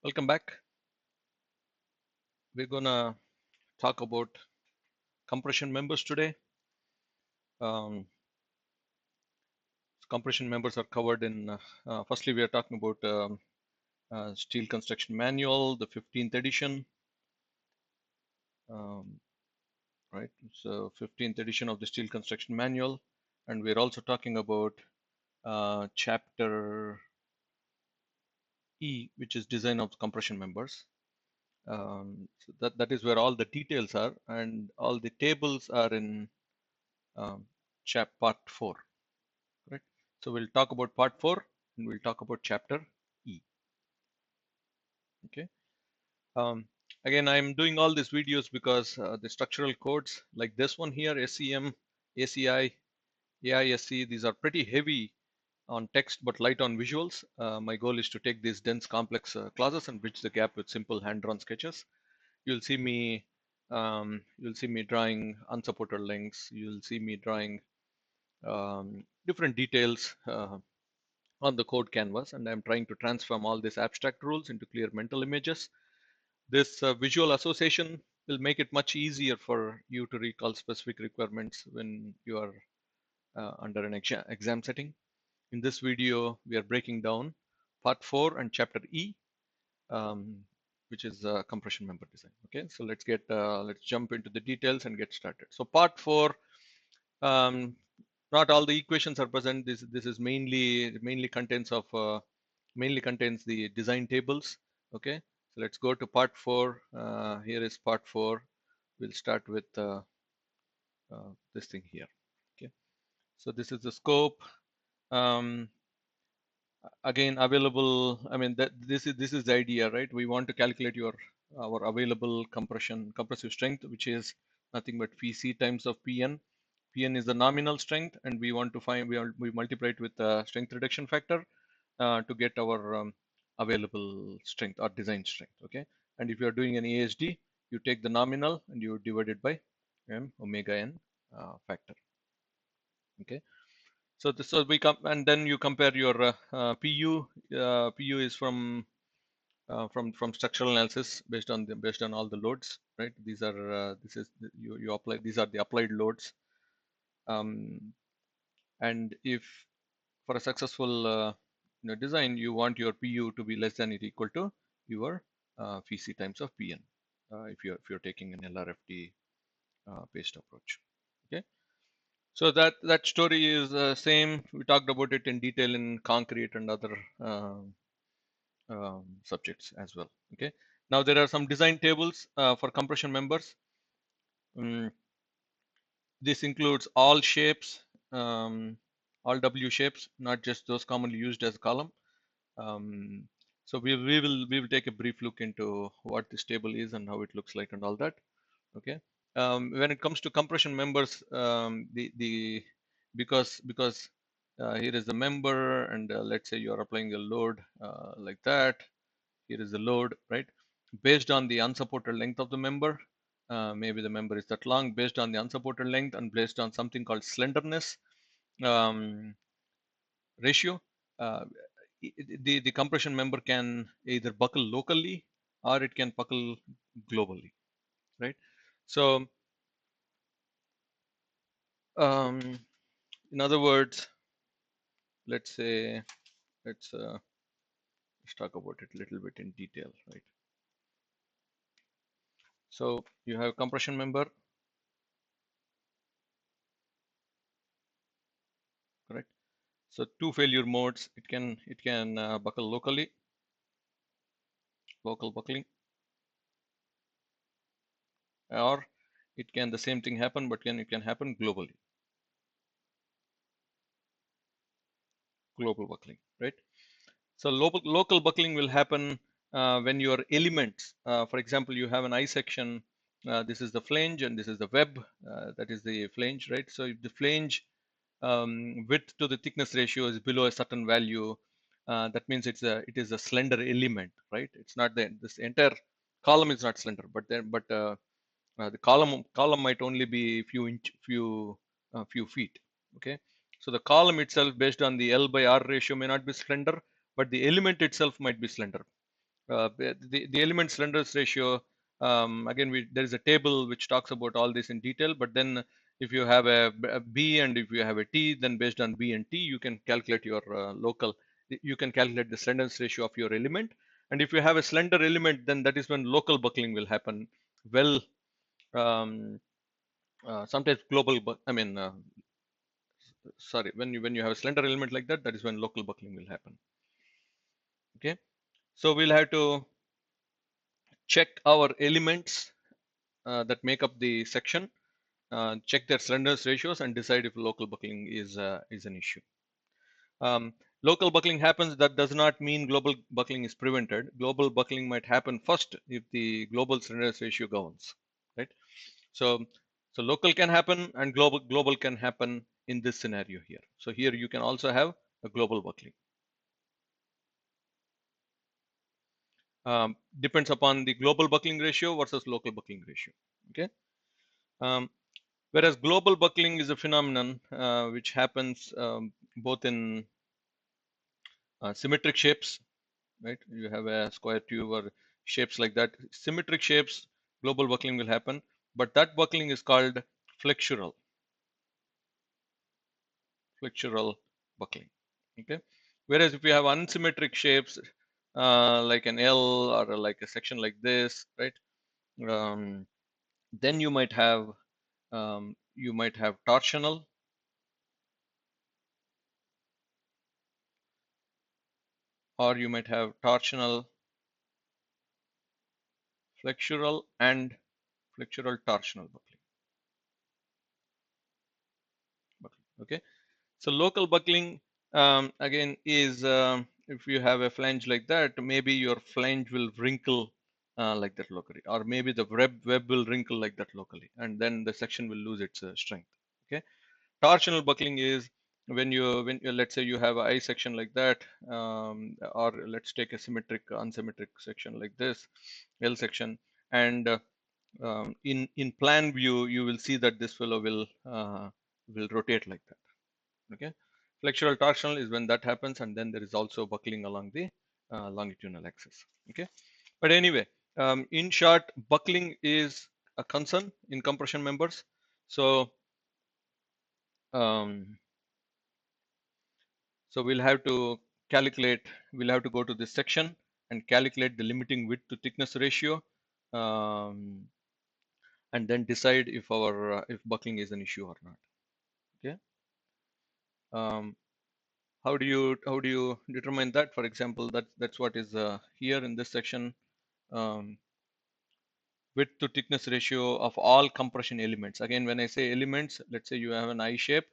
Welcome back. We're gonna talk about compression members today. Compression members are covered in, firstly we are talking about Steel Construction Manual, the 15th edition, right? So 15th edition of the Steel Construction Manual, and we're also talking about chapter E, which is design of compression members. So that is where all the details are, and all the tables are in part 4. Right. So we'll talk about part 4 and we'll talk about chapter E. Okay. Again, I'm doing all these videos because the structural codes like this one here, SCM, ACI, AISC, these are pretty heavy on text but light on visuals. My goal is to take these dense complex clauses and bridge the gap with simple hand-drawn sketches. You'll see me drawing unsupported links. You'll see me drawing different details on the code canvas, and I'm trying to transform all these abstract rules into clear mental images. This visual association will make it much easier for you to recall specific requirements when you are under an exam setting. In this video, we are breaking down part 4 and chapter E, which is compression member design. Okay, so let's jump into the details and get started. So part 4, not all the equations are present. This is mainly contains the design tables. Okay, so let's go to part 4. Here is part 4. We'll start with this thing here. Okay, so this is the scope. Again, available. I mean that this is the idea, right? We want to calculate our available compressive strength, which is nothing but phi c times of Pn. Pn is the nominal strength, and we want to find we multiply it with the strength reduction factor to get our available strength or design strength. Okay, and if you are doing an ASD, you take the nominal and you divide it by m omega n factor. Okay, so we come and then you compare your PU. PU is from structural analysis based on all the loads, right? These are you apply, these are the applied loads. And if for a successful design, you want your PU to be less than or equal to your phi c times of Pn, if you're taking an LRFT based approach. Okay, so that story is same. We talked about it in detail in concrete and other subjects as well. Okay, now there are some design tables for compression members. This includes all shapes, all W shapes, not just those commonly used as a column. So we will take a brief look into what this table is and how it looks like and all that. Okay. When it comes to compression members, because here is the member, and let's say you are applying a load like that. Here is the load, right? Based on the unsupported length of the member, maybe the member is that long. Based on the unsupported length and based on something called slenderness ratio, the compression member can either buckle locally or it can buckle globally, right? So in other words, let's say let's talk about it a little bit in detail, right? So you have compression member, correct? So two failure modes. It can buckle locally, local buckling, or it can the same thing happen, but it can happen globally, global buckling, right? So local buckling will happen when your elements, for example, you have an I section. This is the flange and this is the web. That is the flange, right? So if the flange width to the thickness ratio is below a certain value, that means it is a slender element, right? It's not this entire column is not slender, but the column might only be few feet. Okay, so the column itself, based on the L by R ratio, may not be slender, but the element itself might be slender. The element slenderness ratio, again, there is a table which talks about all this in detail, but then if you have a B and if you have a T, then based on B and T, you can calculate your you can calculate the slenderness ratio of your element. And if you have a slender element, then that is when local buckling will happen. Well, um, sometimes global, sorry, when you have a slender element like that, that is when local buckling will happen. Okay, so we'll have to check our elements that make up the section, check their slenderness ratios, and decide if local buckling is an issue. Local buckling happens. That does not mean global buckling is prevented. Global buckling might happen first if the global slenderness ratio governs, right? So, so local can happen and global can happen in this scenario here. So here you can also have a global buckling. Depends upon the global buckling ratio versus local buckling ratio. Okay. Whereas global buckling is a phenomenon which happens both in symmetric shapes, right? You have a square tube or shapes like that. Symmetric shapes, global buckling will happen, but that buckling is called flexural, flexural buckling. Okay. Whereas if you have unsymmetric shapes, like an L or like a section like this, right? Um, then you might have torsional, or you might have torsional, flexural, and flexural torsional buckling. Okay, so local buckling again is if you have a flange like that, maybe your flange will wrinkle like that locally, or maybe the web will wrinkle like that locally, and then the section will lose its strength. Okay, torsional buckling is when let's say you have a I section like that, or let's take a symmetric unsymmetric section like this, L section, and in plan view you will see that this fellow will rotate like that. Okay, flexural torsional is when that happens, and then there is also buckling along the longitudinal axis. Okay, but anyway, in short, buckling is a concern in compression members. So um, so we'll have to we'll have to go to this section and calculate the limiting width to thickness ratio, um, and then decide if our if buckling is an issue or not. Okay. Um, how do you determine that? For example, that's what is here in this section. Um, Width to thickness ratio of all compression elements. Again, when I say elements, let's say you have an I shape.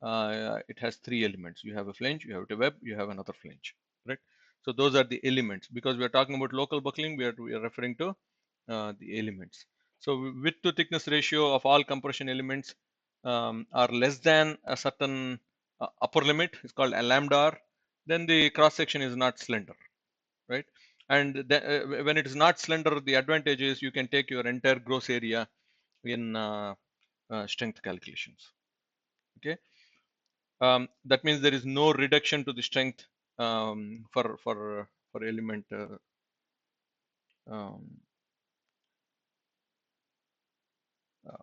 It has three elements. You have a flange, you have a web, you have another flange, right? So those are the elements. Because we are talking about local buckling, we are referring to the elements. So width to thickness ratio of all compression elements are less than a certain upper limit. It's called a lambda r. Then the cross section is not slender, right? And when it is not slender, the advantage is you can take your entire gross area in strength calculations. Okay, that means there is no reduction to the strength for element um, uh,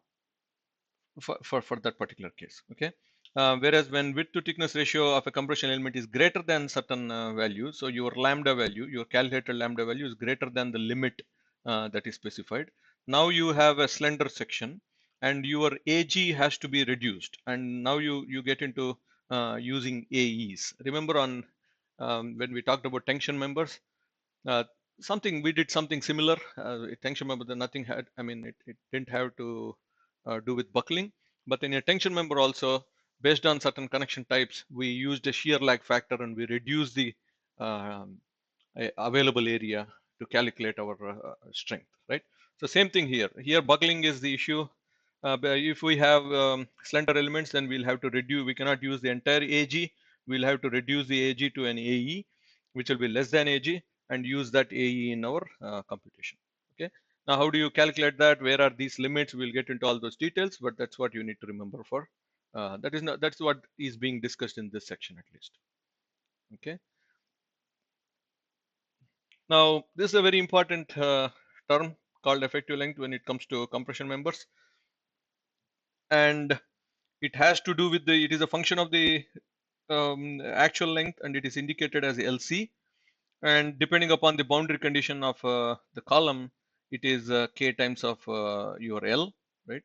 for that particular case. Okay. Whereas when width to thickness ratio of a compression element is greater than certain value, so your lambda value, your calculated lambda value is greater than the limit that is specified. Now you have a slender section, and your AG has to be reduced, and now you get into using AEs. Remember on when we talked about tension members, uh, we did something similar. Tension member, that nothing had. I mean, it didn't have to do with buckling, but in a tension member also, based on certain connection types, we used a shear lag factor and we reduced the um, available area to calculate our strength. Right. So same thing here. Here buckling is the issue. If we have slender elements, then we'll have to reduce. We cannot use the entire AG. We'll have to reduce the AG to an AE, which will be less than AG, and use that AE in our computation. Okay. Now, how do you calculate that? Where are these limits? We'll get into all those details, but that's what you need to remember for. That's what is being discussed in this section at least. Okay. Now, this is a very important term called effective length when it comes to compression members, and it has to do with it is a function of the actual length, and it is indicated as LC. And depending upon the boundary condition of the column, it is K times of your L, right?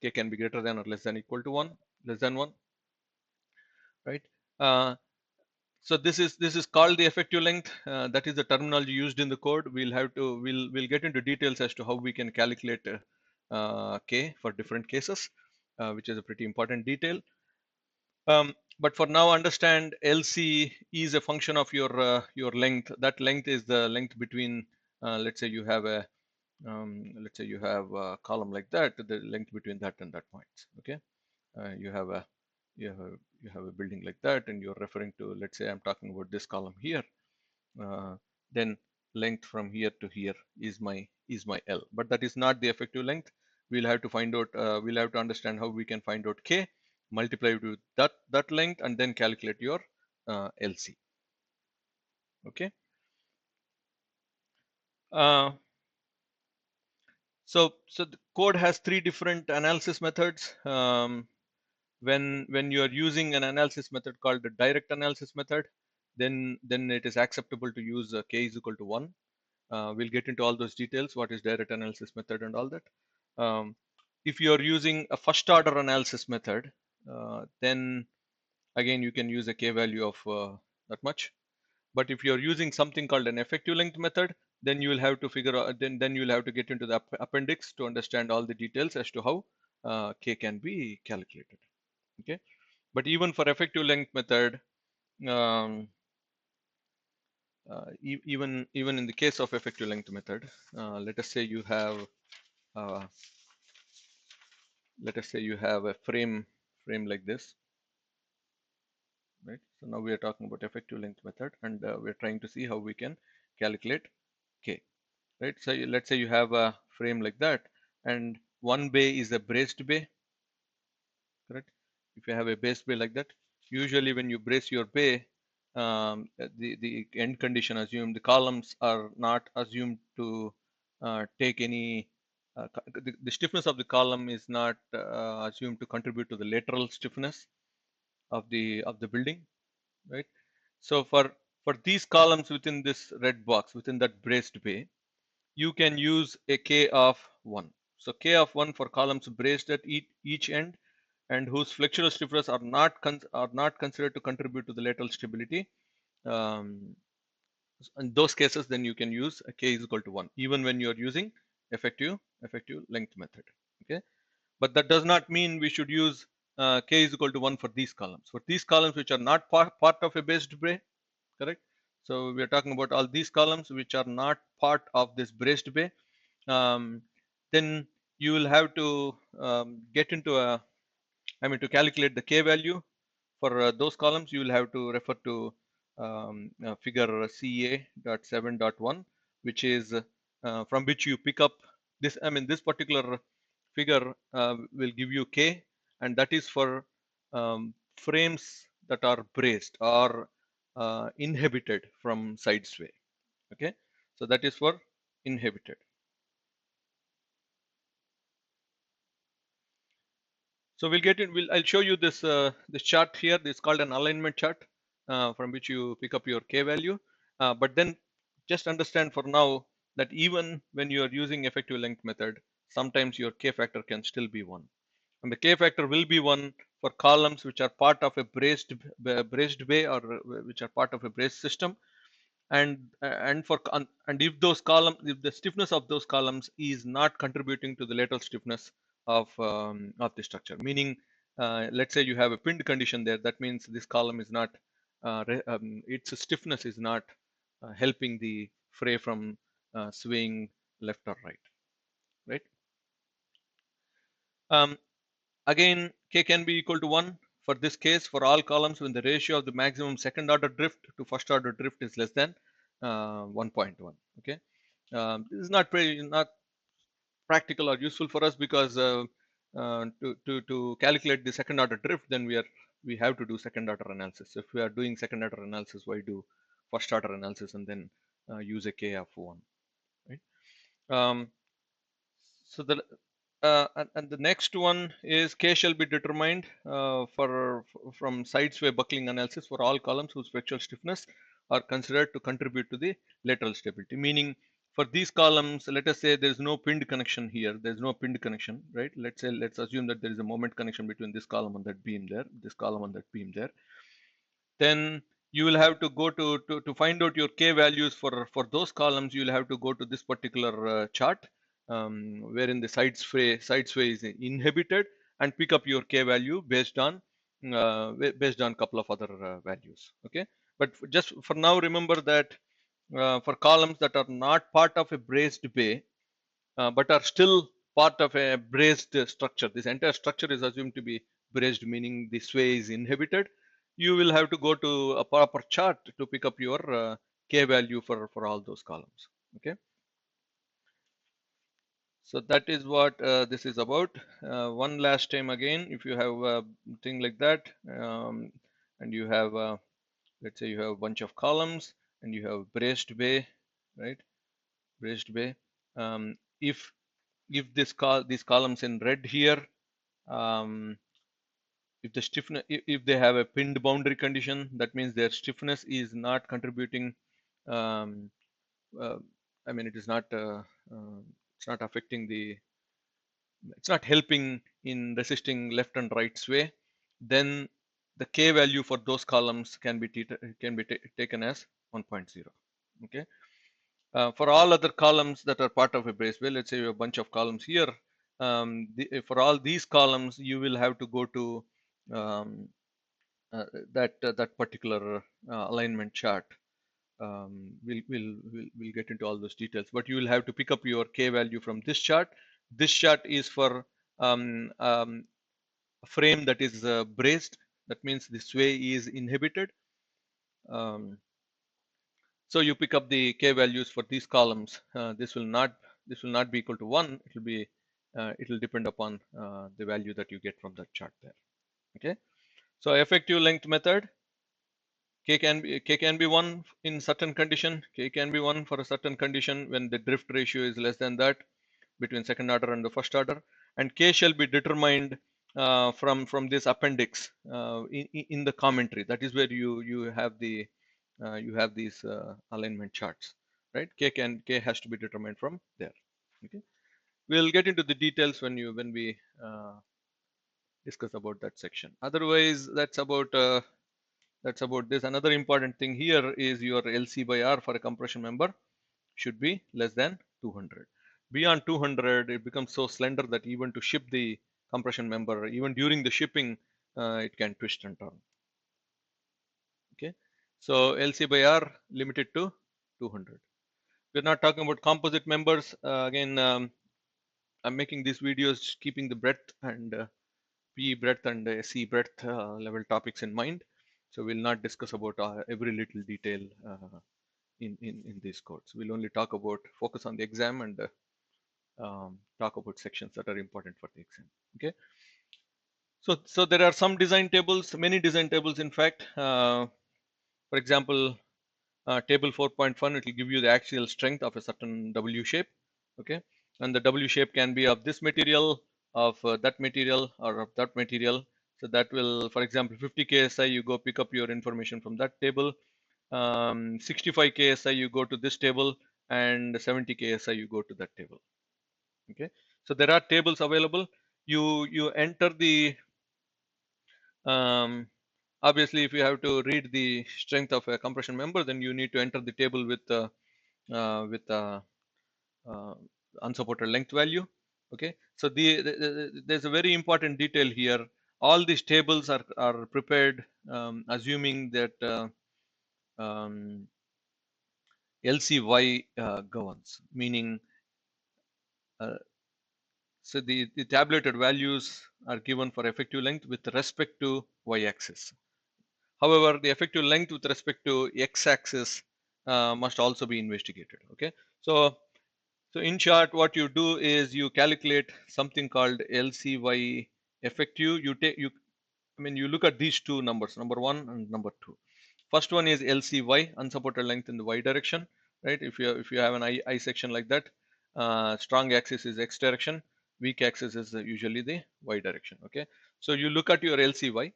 K can be greater than or less than equal to 1, less than 1, right? Uh, so this is called the effective length. That is the terminology used in the code. We'll get into details as to how we can calculate K for different cases, which is a pretty important detail. But for now, understand LC is a function of your length. That length is the length between, let's say you have a column like that, the length between that and that point. Okay, you have a you have a building like that, and you're referring to, let's say I'm talking about this column here. Then length from here to here is my L, but that is not the effective length. We'll have to find out. We'll have to understand how we can find out K, multiply it with that length, and then calculate your LC. Okay. Uh, so the code has three different analysis methods. When you are using an analysis method called the direct analysis method, then it is acceptable to use K is equal to 1. We'll get into all those details, what is direct analysis method and all that. If you are using a first order analysis method, then again you can use a K value of that much. But if you are using something called an effective length method, then you will have to figure out, then you will have to get into the appendix to understand all the details as to how K can be calculated. Okay, but even for effective length method, um, even in the case of effective length method, let us say you have uh, a frame like this, right? So now we are talking about effective length method, and we're trying to see how we can calculate K, right? So let's say you have a frame like that, and one bay is a braced bay, correct? If you have a base bay like that, usually when you brace your bay, the end condition assumed, the columns are not assumed to take any the stiffness of the column is not assumed to contribute to the lateral stiffness of the building, right? So for these columns within this red box, within that braced bay, you can use a K of 1. So K of 1 for columns braced at each end and whose flexural stiffness are not considered to contribute to the lateral stability. Um, in those cases, then you can use a K is equal to 1, even when you are using effective length method. Okay, but that does not mean we should use K is equal to 1 for these columns. For these columns which are not part of a braced bay, correct? So we are talking about all these columns which are not part of this braced bay. Then you will have to get into to calculate the K value for those columns. You will have to refer to figure CA.7.1, which is from which you pick up this. This particular figure will give you K, and that is for frames that are braced or inhibited from side sway. Okay, so that is for inhibited. So we'll get in. I'll show you this this chart here. This is called an alignment chart, from which you pick up your K value. But then just understand for now that even when you are using effective length method, sometimes your K factor can still be 1, and the K factor will be 1 for columns which are part of a braced bay, or which are part of a braced system, and if those columns, if the stiffness of those columns is not contributing to the lateral stiffness of the structure, meaning let's say you have a pinned condition there, that means this column is not its stiffness is not helping the fray from swaying left or right. um, Again, K can be equal to 1 for this case for all columns when the ratio of the maximum second order drift to first order drift is less than 1.1. Okay, this is not practical or useful for us, because to calculate the second order drift, then we have to do second order analysis. If we are doing second order analysis, why do first order analysis and then use a K of 1, right? So the and the next one is K shall be determined from side-sway buckling analysis for all columns whose flexural stiffness are considered to contribute to the lateral stability. Meaning, for these columns, let us say there is no pinned connection here. There is no pinned connection, right? Let's assume that there is a moment connection between this column and that beam there, this column and that beam there. Then you will have to go to find out your K values for those columns. You will have to go to this particular chart wherein the side sway is inhibited, and pick up your K value based on couple of other values. Okay, but just for now, remember that for columns that are not part of a braced bay but are still part of a braced structure. This entire structure is assumed to be braced, meaning the sway is inhibited. You will have to go to a proper chart to pick up your K value for all those columns. Okay. So that is what this is about. One last time again, if you have a thing like that, and you have, let's say you have a bunch of columns and you have braced bay, right? Braced bay. If these columns in red here, if the stiffness, if they have a pinned boundary condition, that means their stiffness is not contributing. Um, I mean, it's not affecting it's not helping in resisting left and right sway. Then the K value for those columns can be taken as 1.0. Okay. For all other columns that are part of a brace well, let's say you have a bunch of columns here. For all these columns, you will have to go to um, that particular alignment chart. We'll get into all those details, but you will have to pick up your K value from this chart. This chart is for a frame that is braced. That means the sway is inhibited. So you pick up the K values for these columns. This will not be equal to 1. It will depend upon the value that you get from that chart there. Okay. So effective length method, K can be 1 in certain condition. K can be 1 for a certain condition when the drift ratio is less than that between second order and the first order, and K shall be determined from this appendix in the commentary. That is where you have these alignment charts, right? K has to be determined from there. Okay, we'll get into the details when we discuss about that section. Otherwise, that's about this. Another important thing here is your LC by R for a compression member should be less than 200. Beyond 200, it becomes so slender that even to ship the compression member, even during the shipping, it can twist and turn. Okay, so LC by R limited to 200. We're not talking about composite members. Again, I'm making these videos keeping the breadth and PE breadth and SE breadth level topics in mind. So we'll not discuss about every little detail in these codes. We'll only focus on the exam and talk about sections that are important for the exam. Okay. So there are some design tables, many design tables, in fact. For example, table 4.1, it will give you the axial strength of a certain W shape. Okay, and the W shape can be of this material, of that material, or of that material. So that will, for example, 50 KSI, you go pick up your information from that table. 65 KSI, you go to this table, and 70 KSI, you go to that table. Okay, so there are tables available. You enter the obviously, if you have to read the strength of a compression member, then you need to enter the table with unsupported length value. Okay, so there's a very important detail here. All these tables are prepared assuming that LCY governs, meaning so the tabulated values are given for effective length with respect to y-axis. However, the effective length with respect to x-axis must also be investigated. Okay, so in short, what you do is you calculate something called LCY effective. You look at these two numbers, number 1 and number 2. First one is LCY, unsupported length in the Y direction, right? If you have an I section like that, strong axis is X direction, weak axis is usually the Y direction. Okay, so you look at your LCY,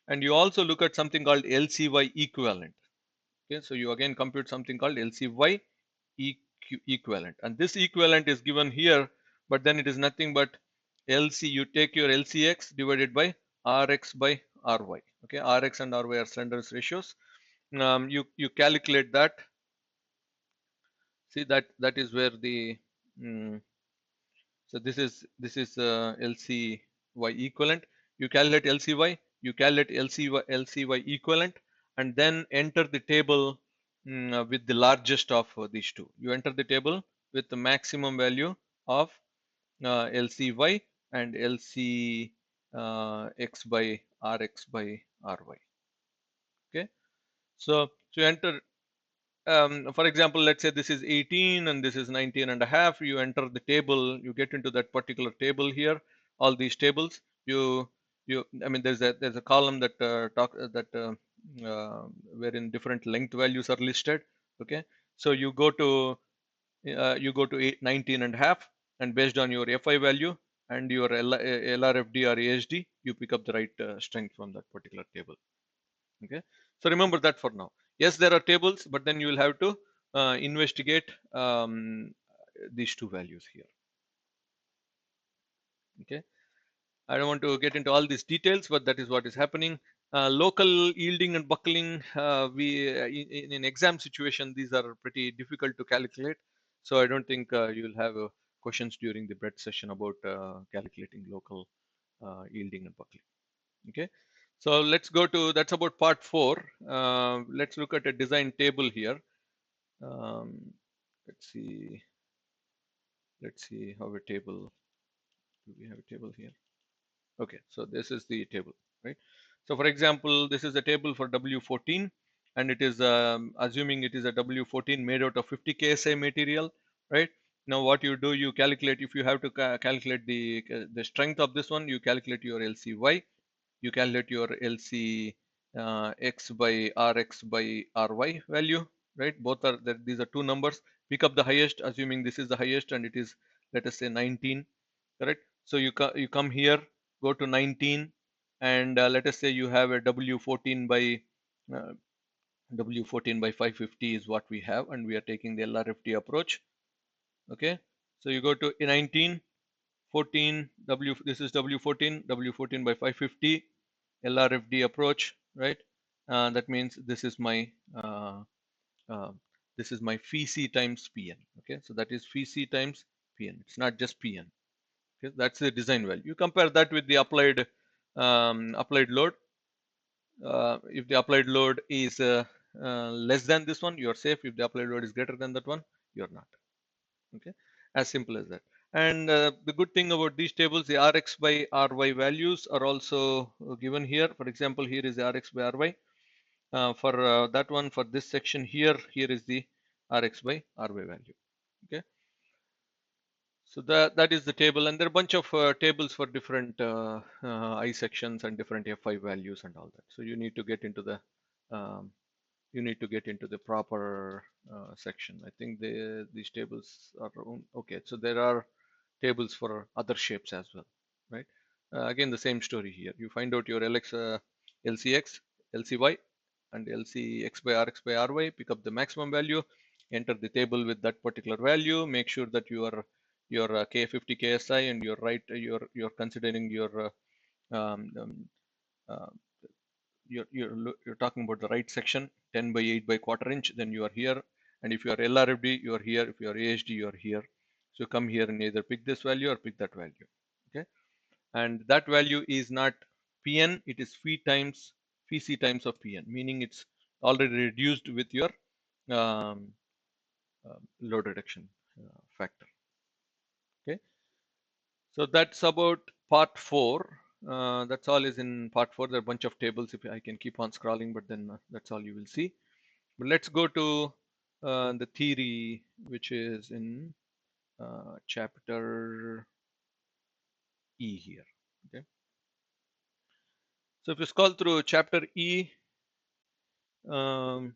and you also look at something called LCY equivalent. Okay, so you again compute something called LCY equivalent, and this equivalent is given here, but then it is nothing but LC. You take your LCX divided by RX by RY. Okay, RX and RY are slenderness ratios. You calculate that. See that is where the so this is LCY equivalent. You calculate LCY, you calculate LCY equivalent, and then enter the table with the largest of these two. You enter the table with the maximum value of LCY and LC X by RX by RY. Okay, so you enter. For example, let's say this is 18 and this is 19 and a half. You enter the table, you get into that particular table here, all these tables. I mean, there's a column that wherein different length values are listed. Okay, so you go to 19 and a half, and based on your FI value and your LRFD or ASD, you pick up the right strength from that particular table. Okay, so remember that for now. Yes, there are tables, but then you will have to investigate these two values here. Okay, I don't want to get into all these details, but that is what is happening. Local yielding and buckling, in exam situation, these are pretty difficult to calculate. So I don't think you'll have questions during the bread session about calculating local yielding and buckling. Okay, so let's go to, that's about part 4. Let's look at a design table here. Let's see how a table, do we have a table here? Okay, so this is the table, right? So for example, this is a table for W14, and it is assuming it is a W14 made out of 50 KSI material, right? Now what you do, you calculate, if you have to calculate the strength of this one, you calculate your LCY, you calculate your LC X by RX by RY value, right? Both are that, these are two numbers. Pick up the highest, assuming this is the highest, and it is, let us say, 19, correct? So you come here, go to 19, and let us say you have a W14 by uh, W14 by 550 is what we have, and we are taking the LRFD approach. Okay, so you go to 19, 14, this is W14 by 550, LRFD approach, right? That means this is my uh, phi c times Pn. Okay, so that is phi c times Pn. It's not just Pn. Okay, that's the design value. You compare that with the applied load. If the applied load is less than this one, you are safe. If the applied load is greater than that one, you are not. Okay, as simple as that. And the good thing about these tables, the Rx by Ry values are also given here. For example, here is the Rx by Ry. For that one, for this section here is the Rx by Ry value. Okay, so that is the table, and there are a bunch of tables for different I sections and different Fi values and all that. So you need to get into the proper section. I think these tables are okay. So there are tables for other shapes as well, right? Again, the same story here. You find out your LCX, LCY, and LCX by RX by RY. Pick up the maximum value, enter the table with that particular value. Make sure that your K50 KSI, and you're considering your uh, you're talking about the right section, 10 by 8 by quarter inch, then you are here. And if you are LRFD, you are here. If you are ASD, you are here. So come here and either pick this value or pick that value. Okay, and that value is not Pn, it is phi c times of Pn, meaning it's already reduced with your um, load reduction factor. Okay, so that's about part 4. That's all is in part 4. There are a bunch of tables. If I can keep on scrolling, but then that's all you will see. But let's go to the theory, which is in chapter E here. Okay, so if you scroll through chapter E, Um,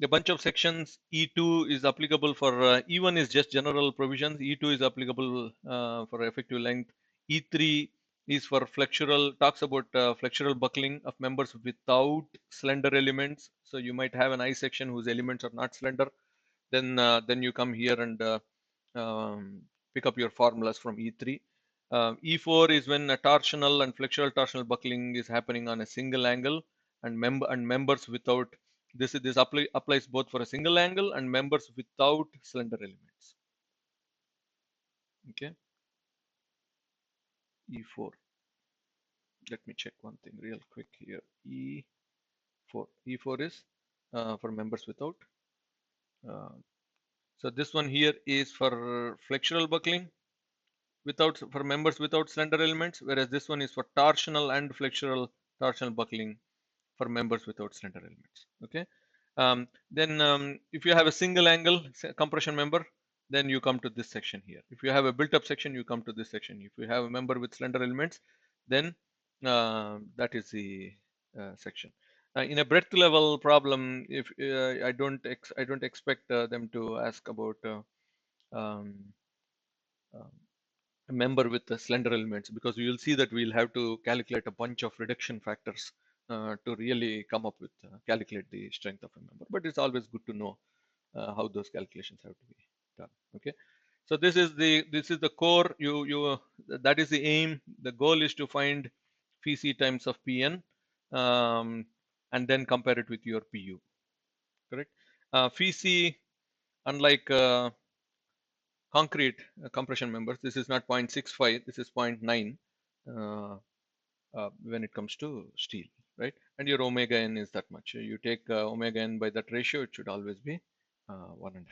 a bunch of sections. E2 is applicable for E1 is just general provisions. E2 is applicable for effective length. E3 is for flexural, talks about flexural buckling of members without slender elements. So you might have an I section whose elements are not slender. Then you come here and pick up your formulas from E3. E4 is when a torsional and flexural torsional buckling is happening on a single angle and members without this applies both for a single angle and members without slender elements. Okay, E4. Let me check one thing real quick here. E4. E4 is for members without. Uh, so this one here is for flexural buckling for members without slender elements, whereas this one is for torsional and flexural torsional buckling for members without slender elements. Okay. Then if you have a single angle compression member, then you come to this section here. If you have a built-up section, you come to this section. If you have a member with slender elements, then that is the section. In a breadth level problem, if I don't expect them to ask about um, um, a member with the slender elements, because you will see that we'll have to calculate a bunch of reduction factors to really come up with calculate the strength of a member. But it's always good to know how those calculations have to be done. Okay, so this is the core. You that is the aim. The goal is to find phi c times of Pn, and then compare it with your Pu. Correct. Phi c, unlike concrete compression members, this is not 0.65, this is 0.9 when it comes to steel, right? And your omega n is that much. You take omega n by that ratio, it should always be 1.5.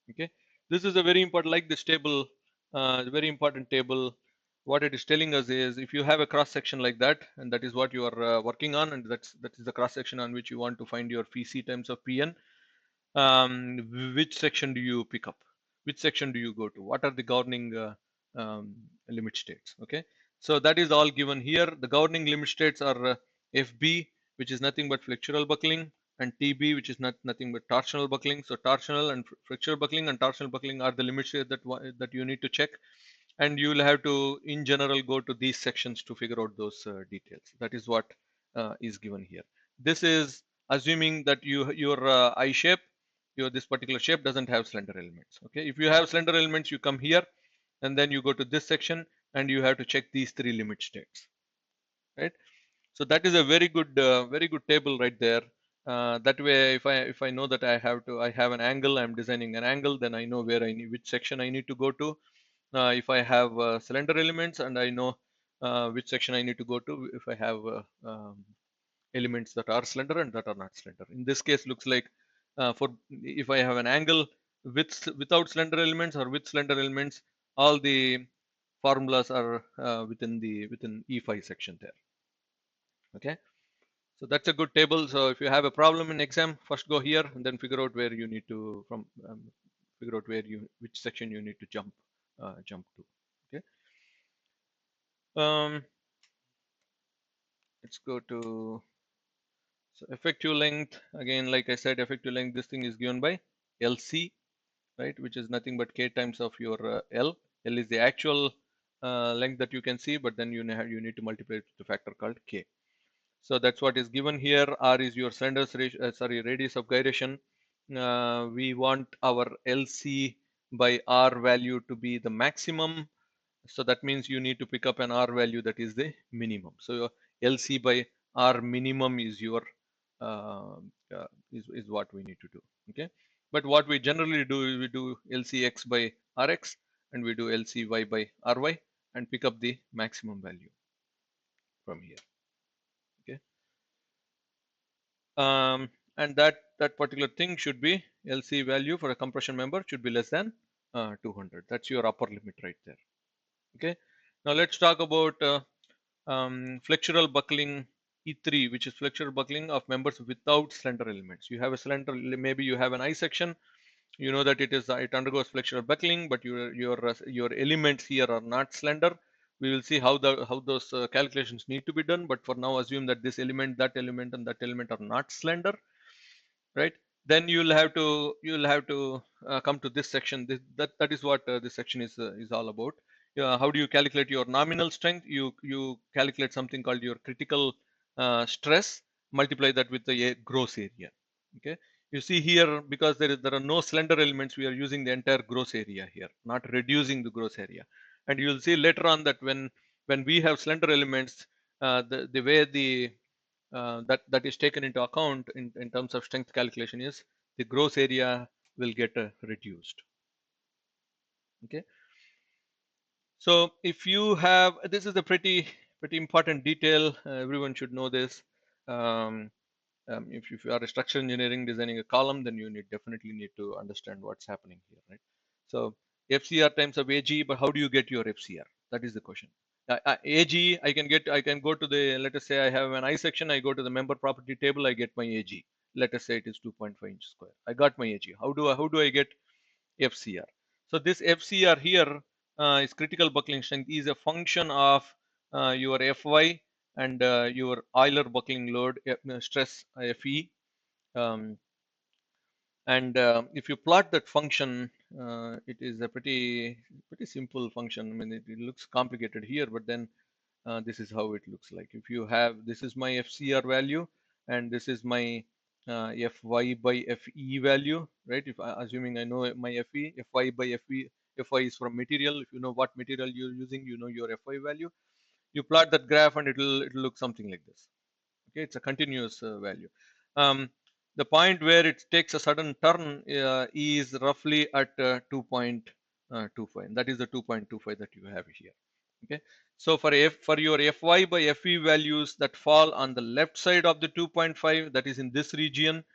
Okay, this is a very important, like this table, very important table. What it is telling us is, if you have a cross section like that, and that is what you are working on, and that is the cross section on which you want to find your phi c times of Pn. Which section do you pick up? Which section do you go to? What are the governing limit states? Okay, so that is all given here. The governing limit states are FB, which is nothing but flexural buckling, and TB, which is nothing but torsional buckling. So torsional and flexural buckling and torsional buckling are the limit states that you need to check, and you will have to, in general, go to these sections to figure out those details. That is what is given here. This is assuming that your I shape, this particular shape doesn't have slender elements. Okay, if you have slender elements, you come here and then you go to this section and you have to check these three limit states, right? So that is a very good table right there. That way, if I know that I have an angle, I'm designing an angle, then I know where which section I need to go to. If I have slender elements, and I know which section I need to go to if I have elements that are slender and that are not slender. In this case, looks like for if I have an angle without slender elements or with slender elements, all the formulas are within E5 section there. Okay, so that's a good table. So if you have a problem in exam, first go here and then figure out where you need to figure out which section you need to jump to. Okay, let's go to effective length again. Like I said, effective length, this thing is given by LC, right, which is nothing but K times of your L. L is the actual length that you can see, but then you need to multiply it with the factor called K. So that's what is given here. R is your radius of gyration. We want our LC by R value to be the maximum. So that means you need to pick up an R value that is the minimum. So your LC by R minimum is your is what we need to do. Okay, but what we generally do is we do LCX by Rx and we do LCY by Ry and pick up the maximum value from here. Okay, and that particular thing should be LC value for a compression member should be less than 200. That's your upper limit right there. Okay, now let's talk about flexural buckling E3, which is flexural buckling of members without slender elements. You have a slender, maybe you have an I section. You know that it undergoes flexural buckling, but your elements here are not slender. We will see how those calculations need to be done. But for now, assume that this element, that element, and that element are not slender, right? Then you'll have to come to this section. That is what this section is all about. How do you calculate your nominal strength? You calculate something called your critical stress, multiply that with the gross area. Okay, you see here, because there are no slender elements, we are using the entire gross area here, not reducing the gross area. And you'll see later on that when we have slender elements, the way that is taken into account in terms of strength calculation is the gross area will get reduced. Okay, so if you have, this is a pretty important detail, everyone should know this. um, if you are a structural engineering designing a column, then you definitely need to understand what's happening here, right? So FCR times of AG, but how do you get your FCR? That is the question. AG, I can go to the, let us say I have an I section, I go to the member property table, I get my AG. Let us say it is 2.5 inch square. I got my AG. How do I get FCR? So this FCR here is critical buckling strength, is a function of your Fy and your Euler buckling load stress Fe. Um, and if you plot that function, it is a pretty simple function. I mean, it looks complicated here, but then this is how it looks like. If you have, this is my FCR value, and this is my Fy by Fe value, right? If assuming I know my Fe, Fy by Fe, Fy is from material. If you know what material you're using, you know your Fy value. You plot that graph, and it'll look something like this. Okay, it's a continuous value. Um, the point where it takes a sudden turn is roughly at 2.25. That is the 2.25 that you have here. Okay, so for your Fy by Fe values that fall on the left side of the 2.5, that is in this region,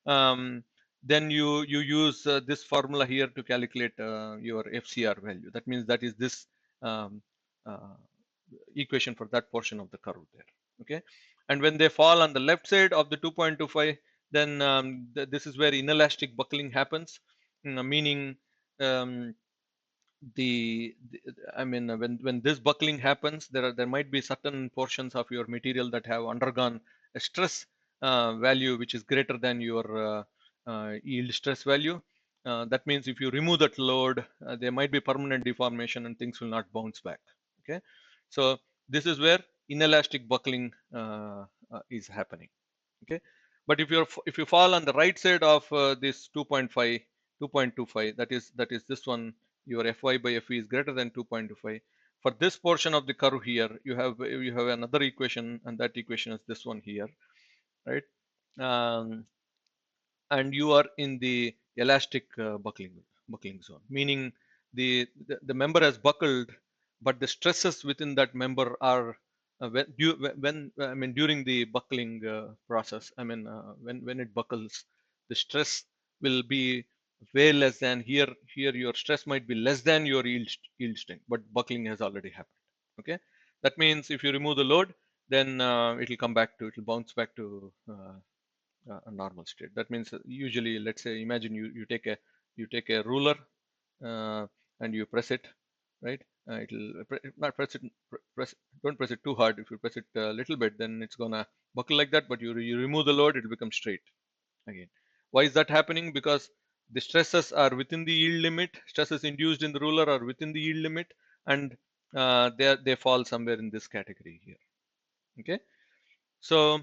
then you use this formula here to calculate your FCR value. That means that is this um, uh, equation for that portion of the curve there. Okay, and when they fall on the left side of the 2.25, then this is where inelastic buckling happens, meaning um, the I mean when this buckling happens, there might be certain portions of your material that have undergone a stress value which is greater than your yield stress value. That means if you remove that load, there might be permanent deformation and things will not bounce back. Okay, so this is where inelastic buckling is happening. Okay, but if you fall on the right side of this 2.5 2.25, that is this one, your Fy by Fe is greater than 2.25. For this portion of the curve here, you have another equation, and that equation is this one here, right? um, and you are in the elastic buckling zone, meaning the member has buckled, but the stresses within that member are when I mean during the buckling process, I mean when it buckles, the stress will be way less than here. Here your stress might be less than your yield strength, but buckling has already happened. Okay, that means if you remove the load, then it will come back to, it will bounce back to a normal state. That means usually, let's say, imagine you take a ruler and you press it, right? It'll not press it, press, don't press it too hard. If you press it a little bit, then it's gonna buckle like that. But you remove the load, it'll become straight again. Why is that happening? Because the stresses are within the yield limit. Stresses induced in the ruler are within the yield limit, and they fall somewhere in this category here. Okay, so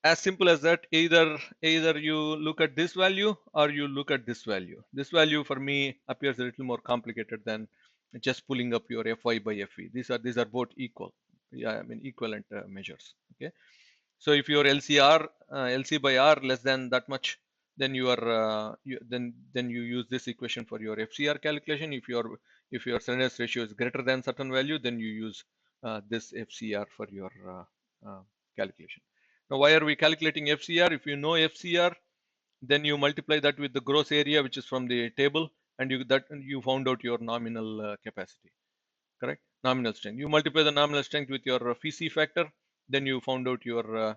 as simple as that. Either you look at this value or you look at this value. This value for me appears a little more complicated than just pulling up your Fy by Fe. These are both equal, yeah, I mean equivalent measures. Okay, so if your LCR LC by R less than that much, then then you use this equation for your FCR calculation. If your slenderness ratio is greater than certain value, then you use this FCR for your calculation. Now, why are we calculating FCR? If you know FCR, then you multiply that with the gross area, which is from the table, and you found out your nominal capacity. Correct? Nominal strength. You multiply the nominal strength with your Phi factor, then you found out your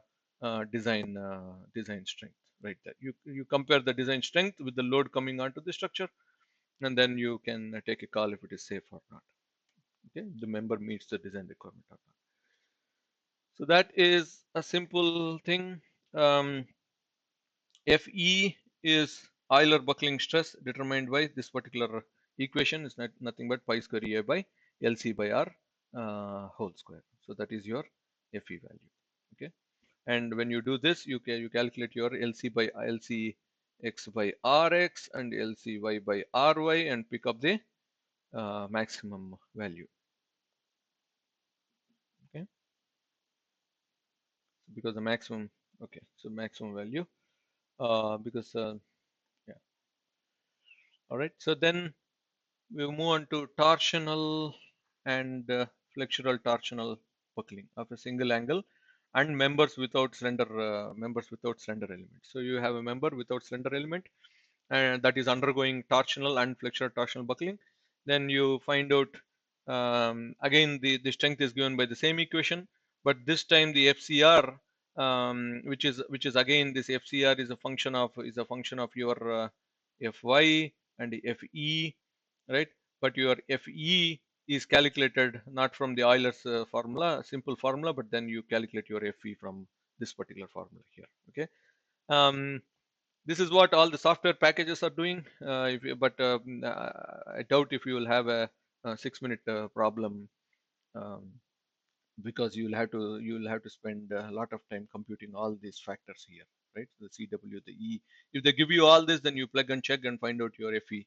design strength right there. You compare the design strength with the load coming onto the structure, and then you can take a call if it is safe or not. Okay, the member meets the design requirement or not. So that is a simple thing. Fe is Euler buckling stress determined by this particular equation is nothing but pi square EA by LC by R whole square. So that is your Fe value. Okay, and when you do this, you calculate your LC by LC x by Rx and LCy by Ry and pick up the maximum value. Okay, because the maximum. Okay, so maximum value because yeah. All right. So then we move on to torsional and flexural-torsional buckling of a single angle and members without slender element. So you have a member without slender element and that is undergoing torsional and flexural-torsional buckling. Then you find out again the strength is given by the same equation, but this time the FCR, which is again this FCR is a function of your Fy and the Fe, right? But your Fe is calculated not from the Euler's formula, simple formula, but then you calculate your Fe from this particular formula here. Okay. Um, this is what all the software packages are doing. I doubt if you will have a 6-minute problem um, because you'll have to spend a lot of time computing all these factors here, right? The CW, the E. If they give you all this, then you plug and check and find out your Fe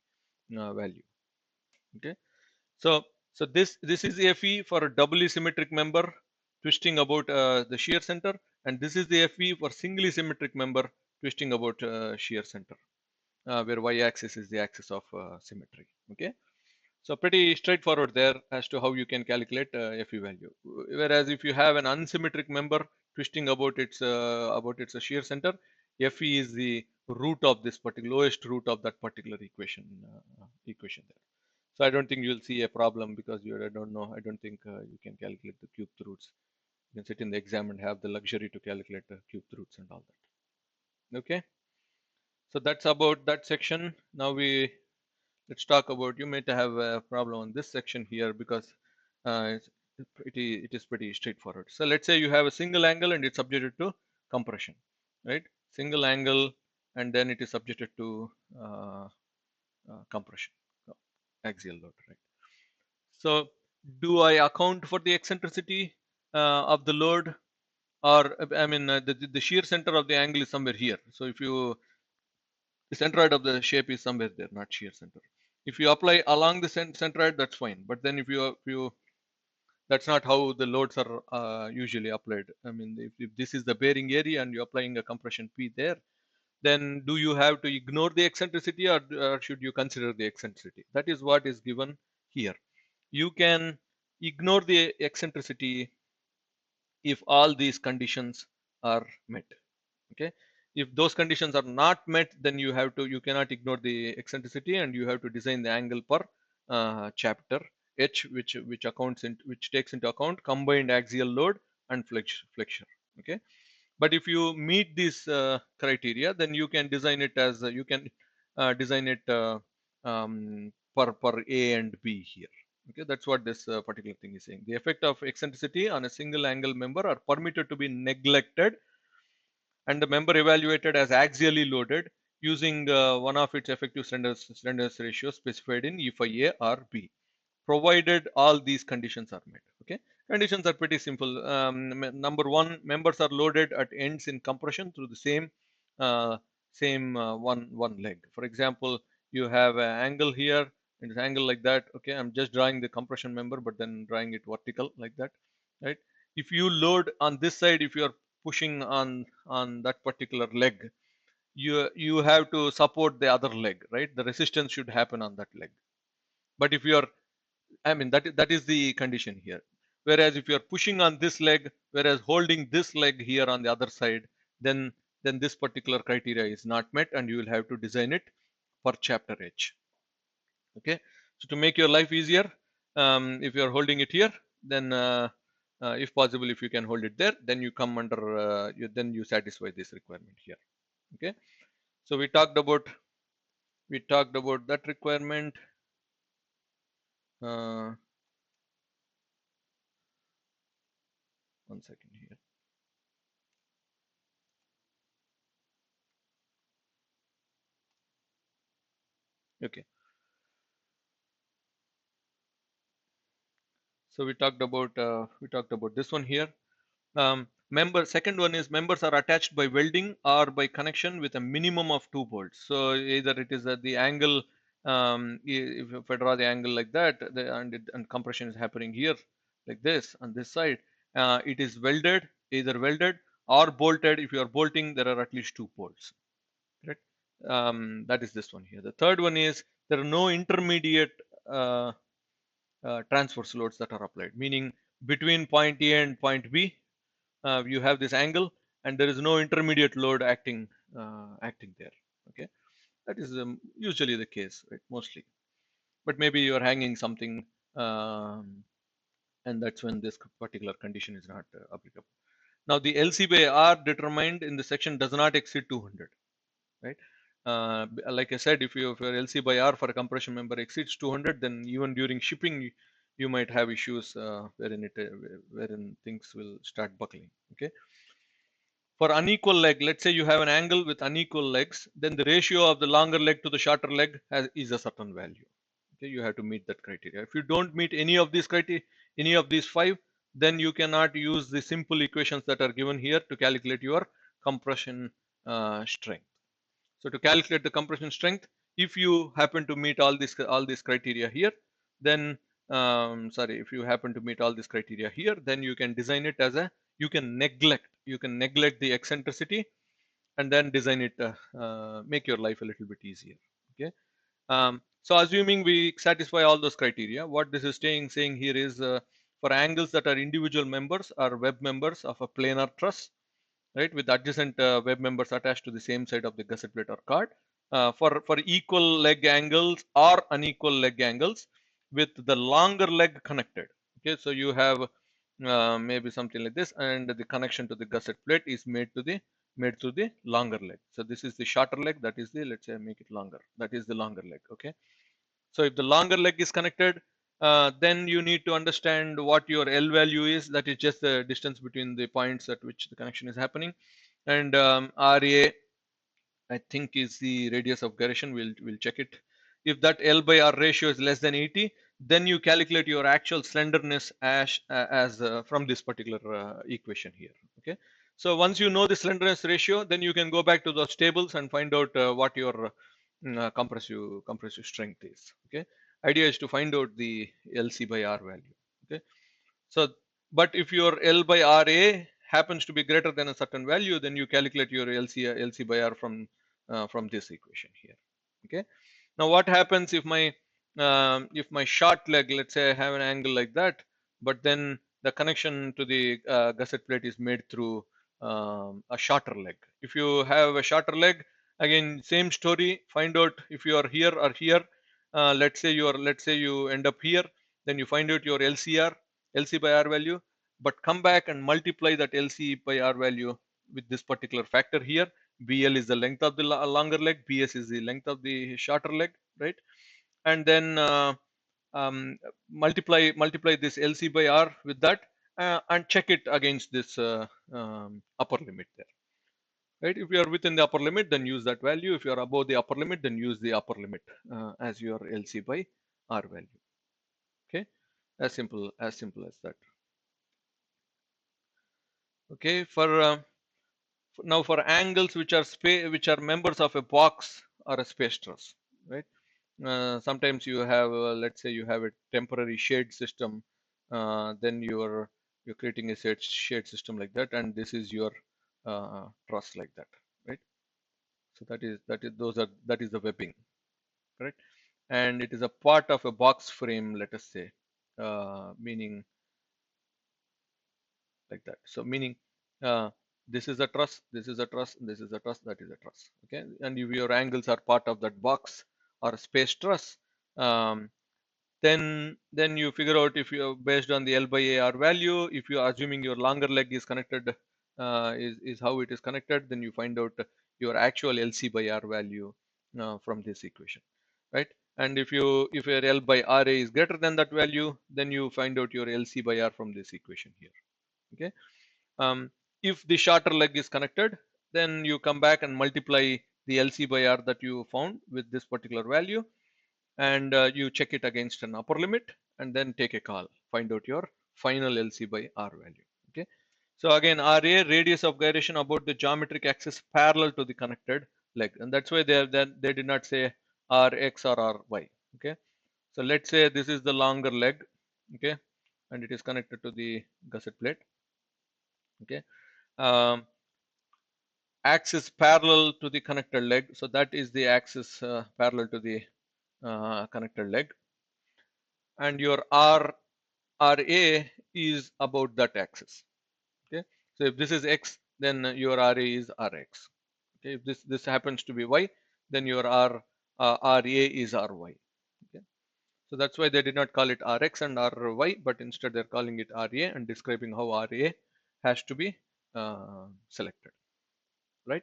value. Okay. So this is the Fe for a doubly symmetric member twisting about the shear center, and this is the Fe for singly symmetric member twisting about shear center, where y-axis is the axis of symmetry. Okay, so pretty straightforward there as to how you can calculate Fe value. Whereas if you have an unsymmetric member twisting about its shear center, Fe is the root of this particular lowest root of that particular equation there. So I don't think you'll see a problem because I don't know. I don't think you can calculate the cubed roots. You can sit in the exam and have the luxury to calculate the cubed roots and all that. Okay. So that's about that section. Now let's talk about. You may have a problem on this section here because it is pretty straightforward. So let's say you have a single angle and it's subjected to compression, right? Single angle and then it is subjected to compression, axial load, right? So do I account for the eccentricity of the load, or I mean the shear center of the angle is somewhere here. So if you the centroid of the shape is somewhere there, not shear center. If you apply along the centroid, that's fine. But then if you that's not how the loads are usually applied. I mean, if this is the bearing area and you're applying a compression P there, then do you have to ignore the eccentricity or should you consider the eccentricity? That is what is given here. You can ignore the eccentricity if all these conditions are met. Okay, if those conditions are not met, then you cannot ignore the eccentricity and you have to design the angle per chapter H, which takes into account combined axial load and flexure. Okay, but if you meet these criteria, then you can design it as you can design it per A and B here. Okay, that's what this particular thing is saying. The effect of eccentricity on a single angle member are permitted to be neglected and the member evaluated as axially loaded using one of its effective slenderness ratio specified in if A or B, provided all these conditions are met. Okay, conditions are pretty simple. Number one, members are loaded at ends in compression through the same one leg. For example, you have an angle here and this angle like that. Okay, I'm just drawing the compression member, but then drawing it vertical like that, right? If you load on this side, if you are pushing on that particular leg, you have to support the other leg, right? The resistance should happen on that leg. But if you are, I mean, that is the condition here. Whereas if you are pushing on this leg, whereas holding this leg here on the other side, then this particular criteria is not met, and you will have to design it per chapter H. Okay, so to make your life easier, if you are holding it here, then if possible, if you can hold it there, then you come under then you satisfy this requirement here. Okay, so we talked about that requirement. uh, 1 second here. Okay, so we talked about this one here. Second one is members are attached by welding or by connection with a minimum of 2 bolts. So either it is at the angle, if I draw the angle like that, and compression is happening here like this on this side, it is welded, either welded or bolted. If you are bolting, there are at least 2 bolts. Correct. That is this one here. The third one is there are no intermediate uh, transverse loads that are applied, meaning between point A and point B, you have this angle, and there is no intermediate load acting there. Okay, that is usually the case, right? Mostly, but maybe you are hanging something, and that's when this particular condition is not applicable. Now, the LC by R determined in the section does not exceed 200. Right? Like I said, if your LC by R for a compression member exceeds 200, then even during shipping, you might have issues wherein things will start buckling. Okay. For unequal leg, let's say you have an angle with unequal legs, then the ratio of the longer leg to the shorter leg is a certain value. Okay, you have to meet that criteria. If you don't meet any of these criteria, any of these 5, then you cannot use the simple equations that are given here to calculate your compression strength. So to calculate the compression strength, if you happen to meet all these criteria here, then if you happen to meet all these criteria here, then you can design it as you can neglect the eccentricity, and then design it, make your life a little bit easier. Okay. So assuming we satisfy all those criteria, what this is saying here is, for angles that are individual members or web members of a planar truss, right, with adjacent web members attached to the same side of the gusset plate or card, for equal leg angles or unequal leg angles with the longer leg connected. Okay, so you have maybe something like this, and the connection to the gusset plate is made through the longer leg. So this is the shorter leg, that is the, let's say, make it longer, that is the longer leg. Okay, so if the longer leg is connected, then you need to understand what your L value is. That is just the distance between the points at which the connection is happening. And RA, I think, is the radius of gyration. We'll check it. If that L by R ratio is less than 80, then you calculate your actual slenderness as from this particular equation here. Okay. So once you know the slenderness ratio, then you can go back to those tables and find out what your compressive strength is. Okay. Idea is to find out the LC by R value. Okay. So, but if your L by RA happens to be greater than a certain value, then you calculate your LC by R from this equation here. Okay. Now, what happens if my short leg, let's say I have an angle like that, but then the connection to the gusset plate is made through a shorter leg. If you have a shorter leg, again same story. Find out if you are here or here. Let's say you end up here, then you find out your LC by R value, but come back and multiply that LC by R value with this particular factor here. BL is the length of the longer leg, BS is the length of the shorter leg, right? And then multiply this LC by R with that, and check it against this upper limit there. Right? If you are within the upper limit, then use that value. If you are above the upper limit, then use the upper limit as your LC by R value. Okay, as simple as that. Okay, now for angles which are members of a box or a space truss, right? Sometimes you have, let's say you have a temporary shade system, then you're creating a shade system like that, and this is your truss like that, right? So that is the webbing, correct? And it is a part of a box frame, let us say, meaning like that. So meaning, uh, this is a truss, this is a truss, this is a truss, that is a truss. Okay, and if your angles are part of that box or space truss, um, then you figure out, if you are based on the L by AR value, if you are assuming your longer leg is connected, is how it is connected, then you find out your actual LC by R value from this equation, right? And if your L by RA is greater than that value, then you find out your LC by R from this equation here. Okay. If the shorter leg is connected, then you come back and multiply the LC by R that you found with this particular value, and you check it against an upper limit, and then take a call, find out your final LC by R value. Okay. So again, RA, radius of gyration about the geometric axis parallel to the connected leg, and that's why they did not say Rx or Ry. Okay. So let's say this is the longer leg, okay, and it is connected to the gusset plate. Okay. Um, axis parallel to the connected leg, so that is the axis parallel to the connected leg, and your RA is about that axis. Okay, so if this is X, then your RA is Rx. Okay, if this happens to be Y, then your RA is Ry. Okay, so that's why they did not call it Rx and Ry, but instead they're calling it RA and describing how RA has to be selected, right?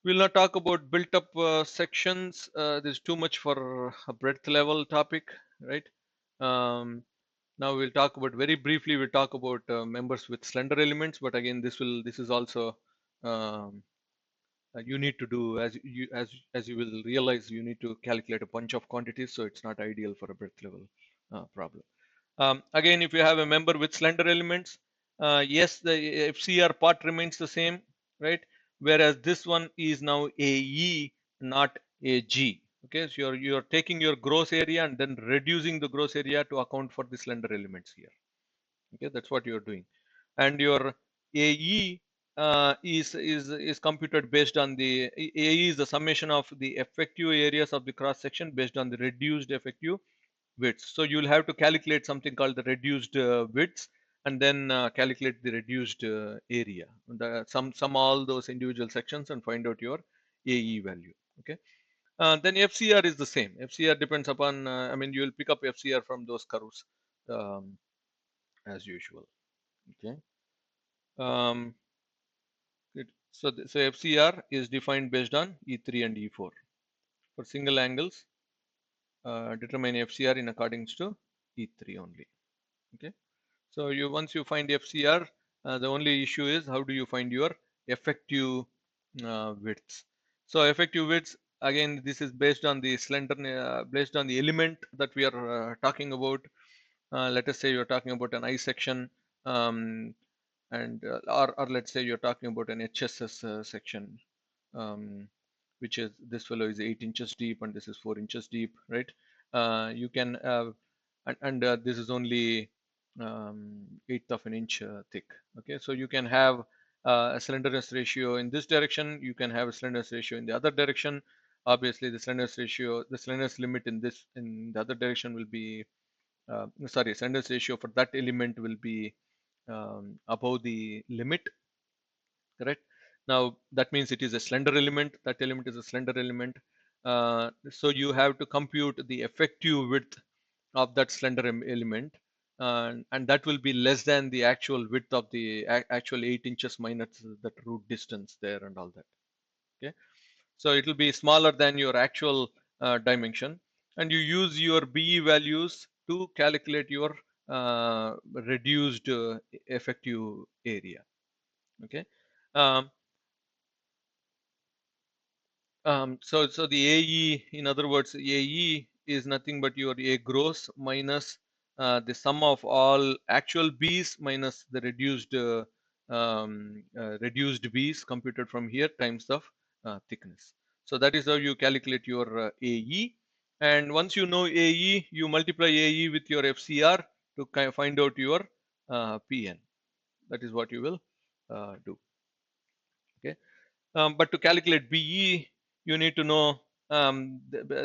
We'll not talk about built up sections. There's too much for a breadth level topic, right? Um, now we'll talk about, very briefly, we'll talk about members with slender elements, but again, this is also um, you need to do, as you will realize, you need to calculate a bunch of quantities, so it's not ideal for a breadth level problem. Again, if you have a member with slender elements, yes, the FCR part remains the same, right? Whereas this one is now AE, not AG. Okay, so you're taking your gross area and then reducing the gross area to account for the slender elements here. Okay, that's what you're doing, and your AE is computed based on the AE is the summation of the effective areas of the cross section based on the reduced effective widths. So you'll have to calculate something called the reduced widths, and then calculate the reduced area. Sum all those individual sections and find out your AE value. Okay. Then FCR is the same. FCR depends upon. I mean, you will pick up FCR from those curves um, as usual. Okay. Um, so FCR is defined based on E3 and E4. For single angles, determine FCR in accordance to E3 only. Okay. So once you find FCR, the only issue is how do you find your effective widths. So effective widths, again, this is based on the based on the element that we are talking about. Let us say you're talking about an I section, um, and or let's say you're talking about an HSS section, um, which is, this fellow is 8 inches deep and this is 4 inches deep, right? You can and this is only eighth of an inch thick. Okay, so you can have a slenderness ratio in this direction, you can have a slenderness ratio in the other direction. Obviously, the slenderness limit in the other direction will be sorry, slenderness ratio for that element will be above the limit, correct? Now that means it is a slender element, that element is a slender element. So you have to compute the effective width of that slender element, and that will be less than the actual width of the actual 8 inches minus that root distance there and all that. Okay, so it will be smaller than your actual dimension, and you use your BE values to calculate your reduced effective area. Okay. um, so the AE, in other words, AE is nothing but your A gross minus the sum of all actual B's minus the reduced B's computed from here times of thickness. So that is how you calculate your AE. And once you know AE, you multiply AE with your FCR to find out your PN. That is what you will do. Okay. But to calculate BE, you need to know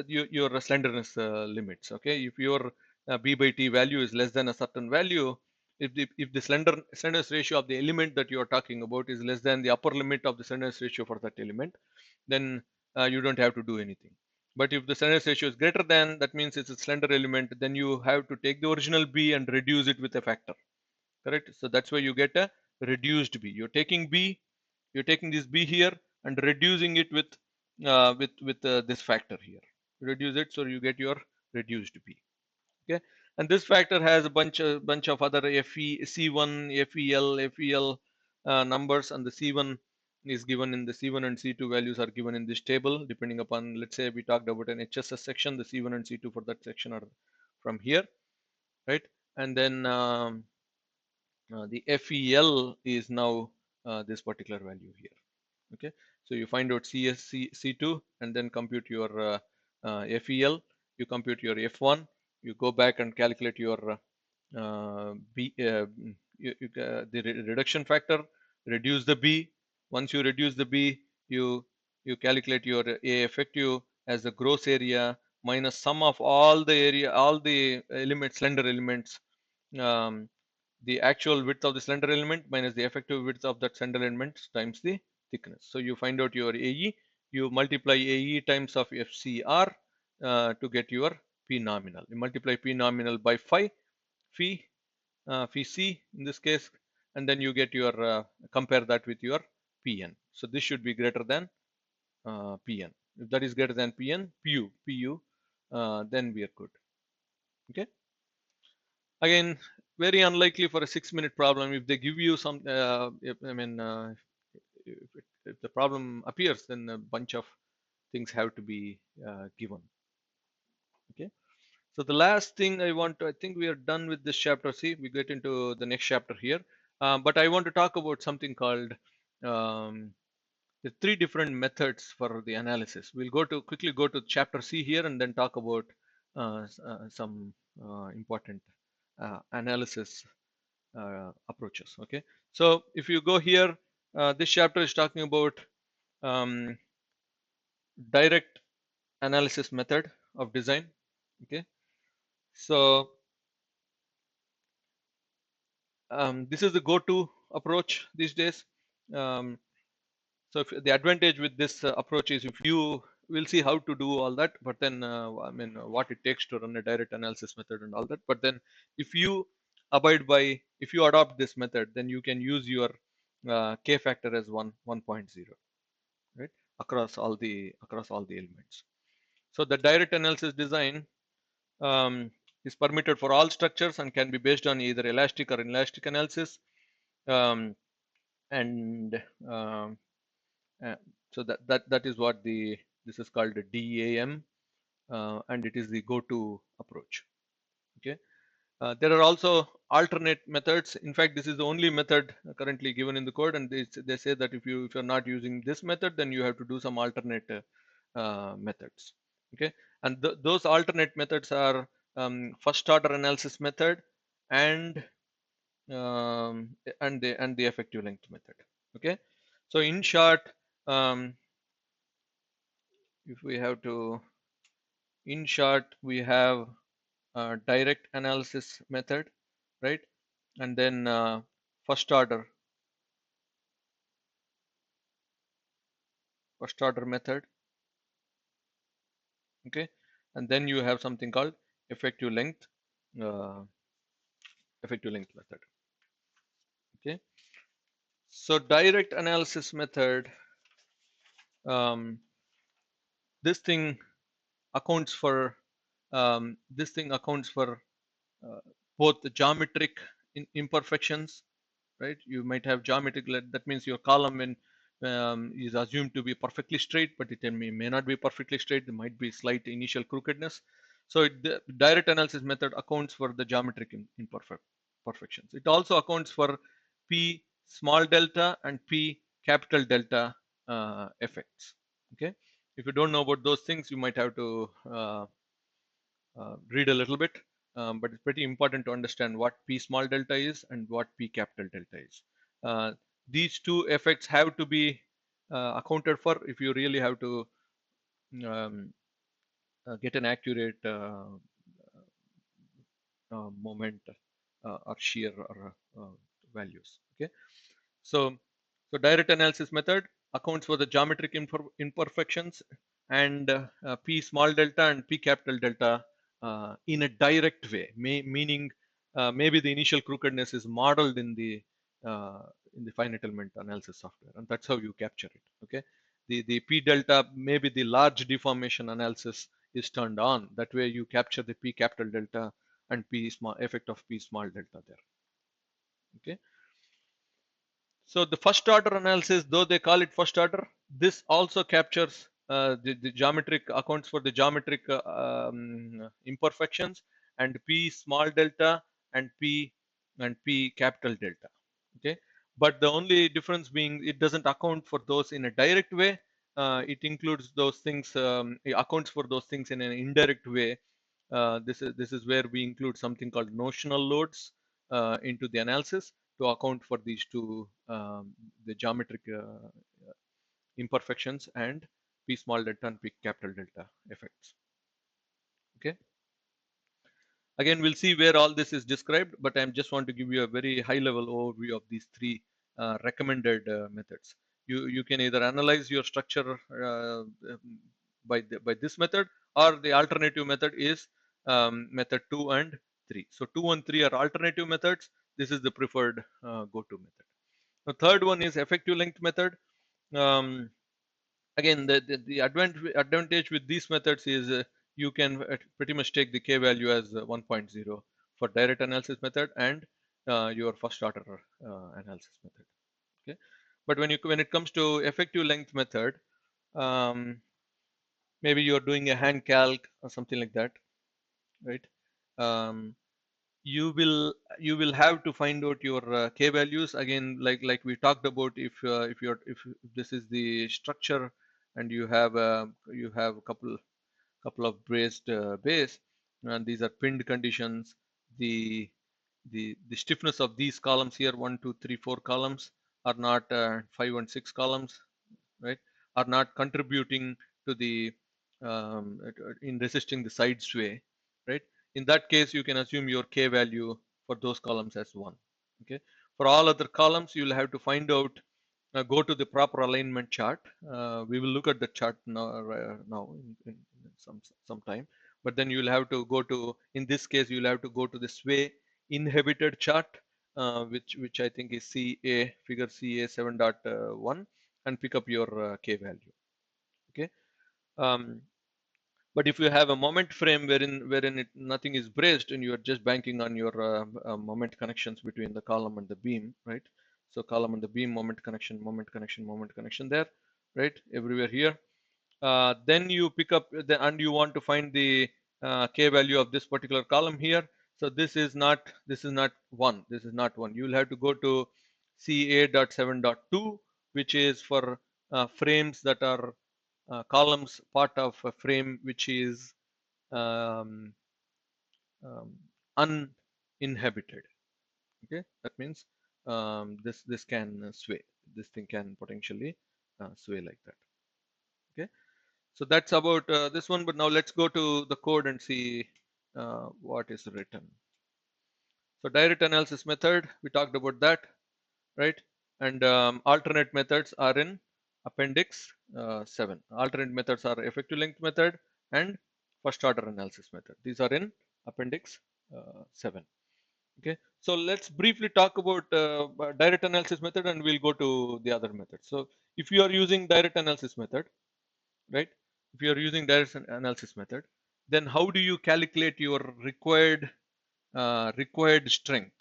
your slenderness limits. Okay, if your B by T value is less than a certain value, if the slenderness ratio of the element that you are talking about is less than the upper limit of the slenderness ratio for that element, then you don't have to do anything. But if the slenderness ratio is greater than, that means it's a slender element, then you have to take the original B and reduce it with a factor. Correct? So that's why you get a reduced B. You're taking B, you're taking this B here and reducing it with this factor here. Reduce it, so you get your reduced B. Okay. And this factor has a bunch of other C1, FEL numbers, and the C1 is given in the C1 and C2 values are given in this table, depending upon, let's say we talked about an HSS section, the C1 and C2 for that section are from here, right? And then the FEL is now this particular value here. Okay, so you find out C2 and then compute your FEL, you compute your F1, you go back and calculate your the reduction factor, reduce the B. Once you reduce the B, you calculate your A effective as the gross area minus sum of all the area, all the elements, slender elements, um, the actual width of the slender element minus the effective width of that slender element times the thickness. So you find out your AE, you multiply AE times of FCR to get your P nominal. You multiply P nominal by phi phi C in this case, and then you get your compare that with your Pn. So this should be greater than Pn. If that is greater than Pn, Pu, then we are good. Okay. Again, very unlikely for a 6-minute problem. If they give you some, if the problem appears, then a bunch of things have to be given. Okay. So the last thing I think we are done with this chapter. See, we get into the next chapter here. But I want to talk about something called the 3 different methods for the analysis. We'll quickly go to chapter C here and then talk about some important analysis approaches. Okay, so if you go here, this chapter is talking about um, direct analysis method of design. Okay, so this is the go-to approach these days. So the advantage with this approach is, if you will see how to do all that, but then what it takes to run a direct analysis method and all that. But then if you if you adopt this method, then you can use your K factor as 1.0, right, across all the elements. So the direct analysis design is permitted for all structures and can be based on either elastic or inelastic analysis. And so that is what this is called a DAM, and it is the go-to approach. Okay, there are also alternate methods. In fact, this is the only method currently given in the code, and they say that if you're not using this method, then you have to do some alternate methods. Okay, and those alternate methods are first order analysis method and the effective length method. Okay, so in short, if we have to, in short, we have a direct analysis method, right, and then first order method. Okay, and then you have something called effective length uh, method. Okay, so direct analysis method, this thing accounts for both the geometric imperfections, right? You might have geometric, that means your column is assumed to be perfectly straight, but it may not be perfectly straight. There might be slight initial crookedness. So the direct analysis method accounts for the geometric imperfections. It also accounts for P small delta and P capital delta effects. Okay, if you don't know about those things, you might have to read a little bit, but it's pretty important to understand what P small delta is and what P capital delta is. These two effects have to be accounted for if you really have to get an accurate moment or shear or values. Okay, so direct analysis method accounts for the geometric imperfections and P small delta and P capital delta in a direct way, meaning maybe the initial crookedness is modeled in the finite element analysis software, and that's how you capture it. Okay, the P delta, maybe the large deformation analysis is turned on. That way you capture the P capital delta and P small effect of P small delta there. Okay. So the first order analysis, though they call it first order, this also captures the geometric accounts for the geometric imperfections and P small delta and P capital delta. Okay, but the only difference being it doesn't account for those in a direct way. It includes those things, it accounts for those things in an indirect way. This is where we include something called notional loads into the analysis to account for these two, the geometric imperfections and P small delta and P capital delta effects. Okay. Again, we'll see where all this is described, but I just want to give you a very high level overview of these three recommended methods. You can either analyze your structure by this method, or the alternative method is method 2 and 3. So 2 and 3 are alternative methods. This is the preferred go-to method. The third one is effective length method. Um, Again, the advantage with these methods is you can pretty much take the k value as 1.0 for direct analysis method and your first order analysis method. Okay, but when it comes to effective length method, um, maybe you're doing a hand calc or something like that, right? Um, you will have to find out your k values again, like we talked about. If this is the structure and you have a couple of braced base, and these are pinned conditions, the the stiffness of these columns here, 1 2 3 4 columns, are not 5 and 6 columns, right, are not contributing to the in resisting the side sway, right? In that case, you can assume your k value for those columns as 1. Okay. For all other columns, you will have to find out, go to the proper alignment chart. We will look at the chart now in some time, but then you will have to go to, in this case, you will have to go to the sway inhibited chart, which I think is CA, figure CA 7.1, and pick up your k value. Okay. Um, but if you have a moment frame wherein nothing is braced and you are just banking on your moment connections between the column and the beam, right? So column and the beam, moment connection, moment connection, moment connection there, right? Everywhere here. Then you pick up and you want to find the k value of this particular column here. So this is not one. This is not one. You will have to go to CA.7.2, which is for frames that are columns part of a frame which is um, um, uninhabited. Okay, that means this can sway. This thing can potentially sway like that. Okay, so that's about this one. But now let's go to the code and see what is written. So direct analysis method, we talked about that, right? And alternate methods are in appendix 7. Alternate methods are effective length method and first order analysis method. These are in appendix 7. Okay, so let's briefly talk about direct analysis method, and we'll go to the other methods. So if you are using direct analysis method, right? If you are using direct analysis method, then how do you calculate your required strength?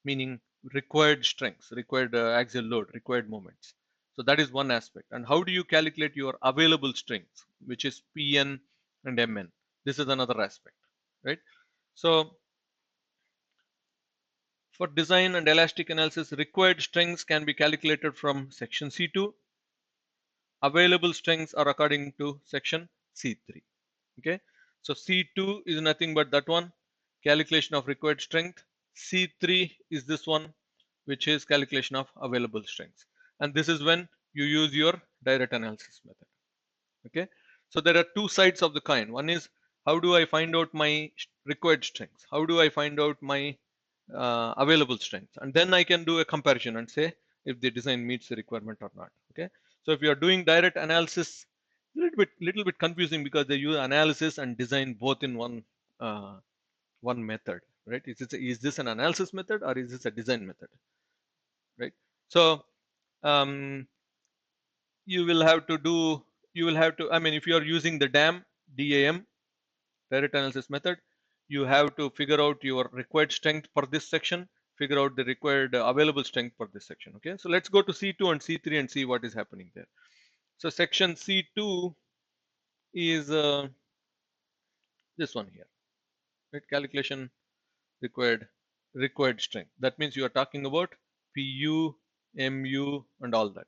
Meaning required strengths, required axial load, required moments. So that is one aspect. And how do you calculate your available strengths, which is Pn and Mn? This is another aspect, right? So for design and elastic analysis, required strengths can be calculated from section C2. Available strengths are according to section C3. Okay, so C2 is nothing but that one, calculation of required strength. C3 is this one, which is calculation of available strengths. And this is when you use your direct analysis method. Okay, so there are two sides of the coin. One is, how do I find out my required strengths? How do I find out my available strengths? And then I can do a comparison and say if the design meets the requirement or not. Okay, so if you are doing direct analysis, little bit confusing because they use analysis and design both in one method, right? Is this an analysis method or is this a design method, right? So um, you will have to do, I mean, if you are using the DAM, direct analysis method, you have to figure out your required strength for this section, figure out the required available strength for this section. Okay, so let's go to C2 and C3 and see what is happening there. So section C2 is this one here, right? Calculation required strength. That means you are talking about PU, MU, and all that.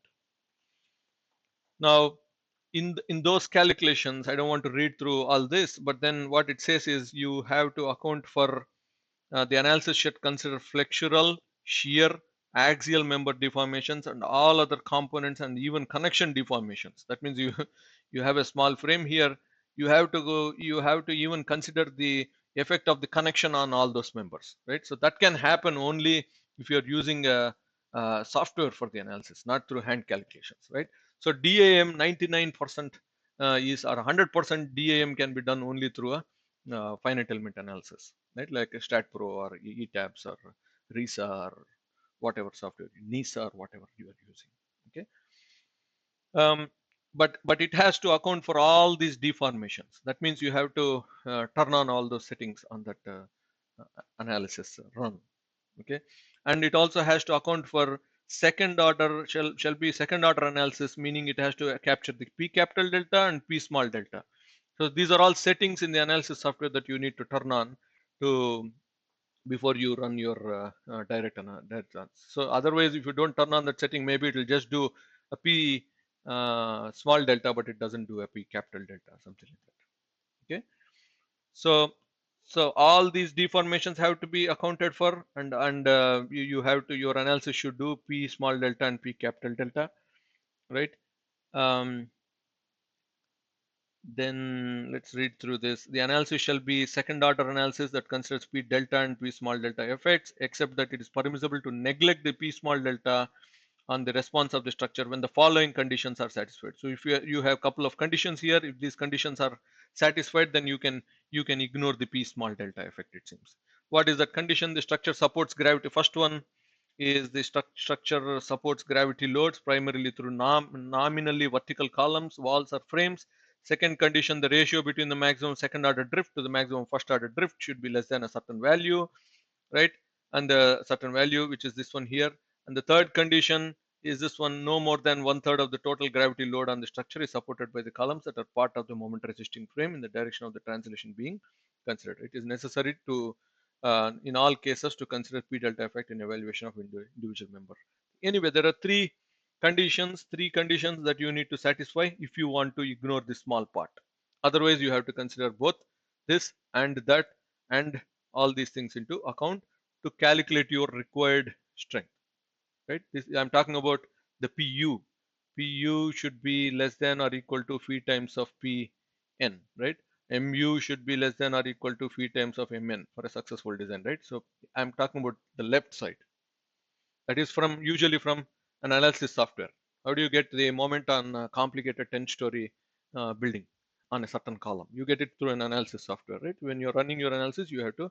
Now, in those calculations, I don't want to read through all this, but then what it says is you have to account for the analysis should consider flexural, shear, axial member deformations, and all other components and even connection deformations. That means you you have a small frame here. You have to even consider the effect of the connection on all those members, right? So that can happen only if you're using a software for the analysis, not through hand calculations, right? So DAM 99% is or 100% DAM can be done only through a finite element analysis, right? Like StatPro or ETABS or RISA or whatever software, NISA or whatever you are using. Okay, but it has to account for all these deformations. That means you have to turn on all those settings on that analysis run. Okay, and it also has to account for second order shall be second order analysis, meaning it has to capture the P capital delta and P small delta. So these are all settings in the analysis software that you need to turn on to before you run your direct analysis. So otherwise, if you don't turn on that setting, maybe it will just do a P small delta, but it doesn't do a P capital delta, something like that. Okay, so all these deformations have to be accounted for, and you have to your analysis should do P small delta and P capital delta, right? Um, Then let's read through this. The analysis shall be second order analysis that considers P delta and P small delta effects, except that it is permissible to neglect the P small delta on the response of the structure when the following conditions are satisfied. So if you have a couple of conditions here, if these conditions are satisfied, then you can ignore the P small delta effect, it seems. What is that condition? The structure supports gravity. First one is the structure supports gravity loads primarily through nominally vertical columns, walls, or frames. Second condition, the ratio between the maximum second order drift to the maximum first order drift should be less than a certain value, right? And the certain value, which is this one here. And the third condition is this one: no more than 1/3 of the total gravity load on the structure is supported by the columns that are part of the moment resisting frame in the direction of the translation being considered. It is necessary to in all cases to consider P delta effect in evaluation of individual member. Anyway, there are three conditions that you need to satisfy if you want to ignore this small part. Otherwise, you have to consider both this and that and all these things into account to calculate your required strength, right? I'm talking about the PU. PU should be less than or equal to phi times of Pn, right? Mu should be less than or equal to phi times of Mn for a successful design, right? So I'm talking about the left side. That is from usually from an analysis software. How do you get the moment on a complicated 10-story building on a certain column? You get it through an analysis software, right? When you're running your analysis, you have to.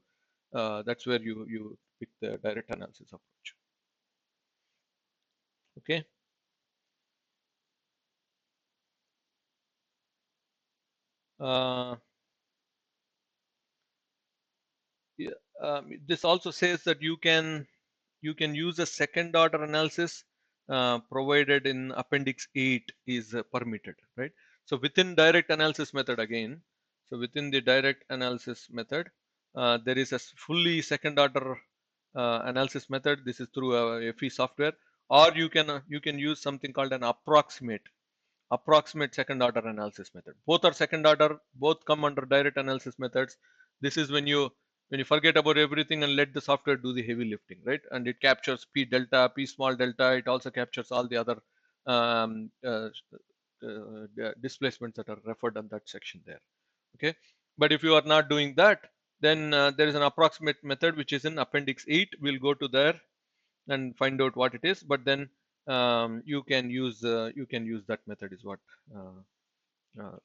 That's where you pick the direct analysis approach. Okay. Uh, yeah, this also says that you can use a second order analysis provided in appendix 8 is permitted, right? So within direct analysis method again, so within the direct analysis method, there is a fully second order analysis method. This is through a FE software, or you can use something called an approximate second order analysis method. Both are second order, both come under direct analysis methods. This is when you forget about everything and let the software do the heavy lifting, right? And it captures P delta, P small delta. It also captures all the other um, uh, displacements that are referred on that section there. Okay, but if you are not doing that, then there is an approximate method which is in appendix 8. We'll go to there and find out what it is, but then you can use that method is what uh,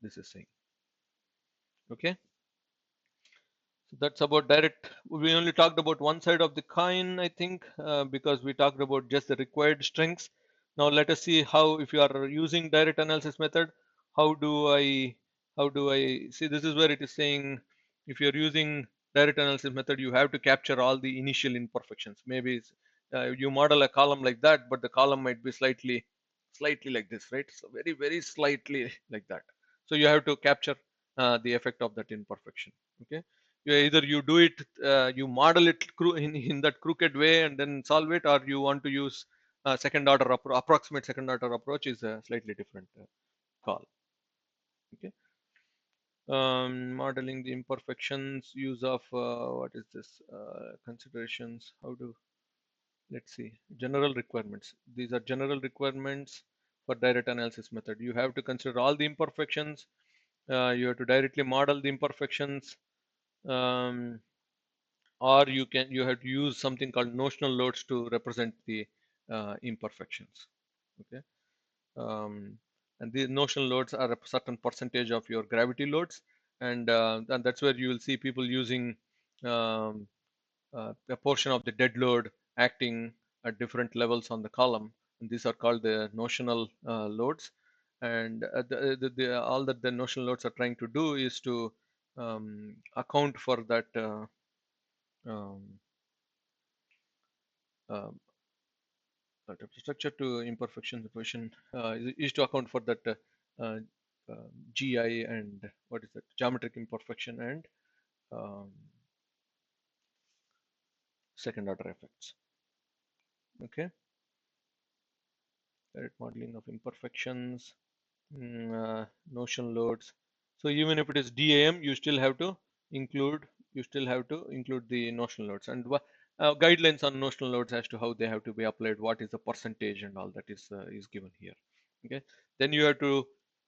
this is saying. Okay, so that's about direct. We only talked about one side of the coin, I think, because we talked about just the required strengths. Now let us see how, if you are using direct analysis method, how do I see? This is where it is saying if you're using direct analysis method, you have to capture all the initial imperfections. Maybe you model a column like that, but the column might be slightly like this, right? So very slightly like that. So you have to capture the effect of that imperfection. Okay, either you do it, you model it in that crooked way and then solve it, or you want to use second order approximate second order approach is a slightly different call. Okay, modeling the imperfections, use of what is this considerations, how to, let's see, general requirements. These are general requirements for direct analysis method. You have to consider all the imperfections. You have to directly model the imperfections, um, or you have to use something called notional loads to represent the imperfections. Okay, um, and these notional loads are a certain percentage of your gravity loads, and that's where you will see people using um, a portion of the dead load acting at different levels on the column, and these are called the notional loads. And all that the notional loads are trying to do is to account for that um, uh, structure to imperfection equation is to account for that uh, uh, GI and what is that, geometric imperfection and um, second order effects. Okay, direct modeling of imperfections, notion loads. So even if it is DAM, you still have to include the notional loads, and guidelines on notional loads as to how they have to be applied, what is the percentage and all that is given here. Okay, then you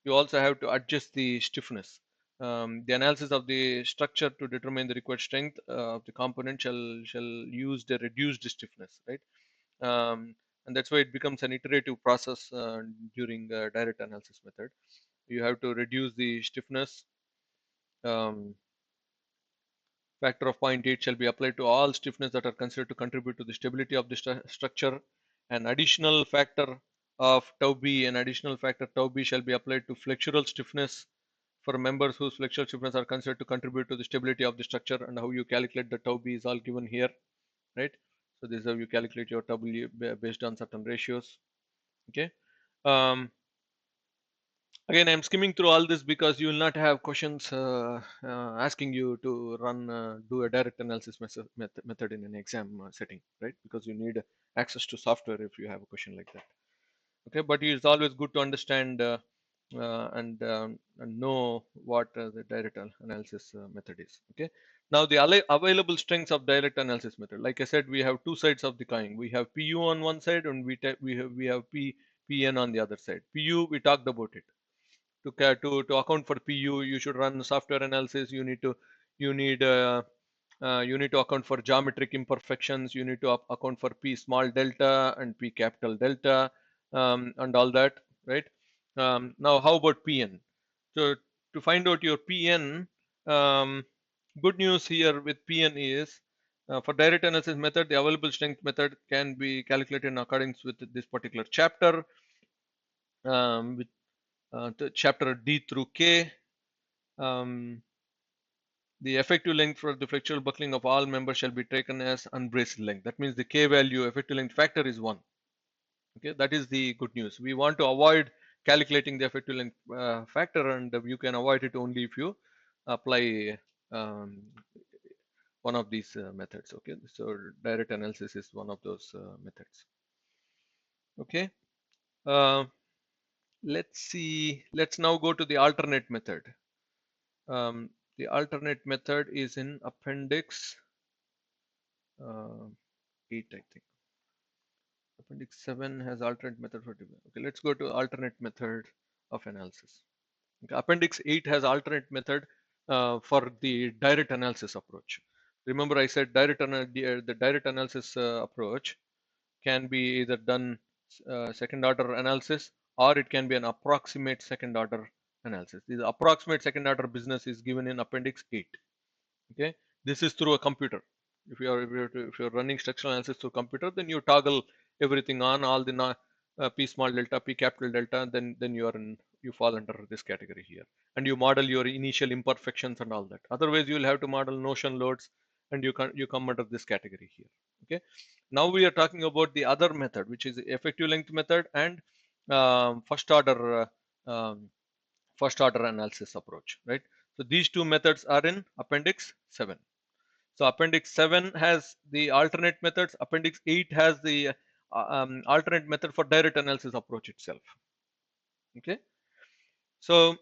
also have to adjust the stiffness. The analysis of the structure to determine the required strength of the component shall use the reduced stiffness, right? And that's why it becomes an iterative process during direct analysis method. You have to reduce the stiffness. um, Factor of 0.8 shall be applied to all stiffness that are considered to contribute to the stability of the structure. An additional factor of tau b, an additional factor tau b shall be applied to flexural stiffness for members whose flexural stiffness are considered to contribute to the stability of the structure. And how you calculate the tau b is all given here, right? So this is how you calculate your tau b based on certain ratios. Okay, again, I'm skimming through all this because you will not have questions asking you to do a direct analysis method in an exam setting, right? Because you need access to software if you have a question like that. Okay, but it's always good to understand and know what the direct analysis method is. Okay, now the available strengths of direct analysis method. Like I said, we have two sides of the coin. We have PU on one side, and we have PN on the other side. PU, we talked about it. To account for PU, you should run software analysis. You need you need to account for geometric imperfections. You need to account for P small delta and P capital delta, and all that, right? Now, how about PN? So to find out your PN, good news here with PN is for direct analysis method, the available strength method can be calculated in accordance with this particular chapter, with the chapter D through K. The effective length for the flexural buckling of all members shall be taken as unbraced length. That means the K value, effective length factor, is 1. Okay, that is the good news. We want to avoid calculating the effective length factor, and you can avoid it only if you apply um, one of these methods. Okay, so direct analysis is one of those methods. Okay, uh, let's see. Let's now go to the alternate method. The alternate method is in appendix 8, I think. Appendix 7 has alternate method for division. Okay, let's go to alternate method of analysis. Okay, appendix 8 has alternate method for the direct analysis approach. Remember, I said the direct analysis approach can be either done second order analysis, or it can be an approximate second order analysis. The approximate second order business is given in appendix 8. Okay, this is through a computer. If you're running structural analysis through computer, then you toggle everything on, all the P small delta, P capital delta, then you are in you fall under this category here, and you model your initial imperfections and all that. Otherwise, you will have to model notion loads, and you come under this category here. Okay. Now we are talking about the other method, which is effective length method and first order analysis approach, right? So these two methods are in Appendix 7. So Appendix 7 has the alternate methods. Appendix 8 has the alternate method for direct analysis approach itself. Okay. So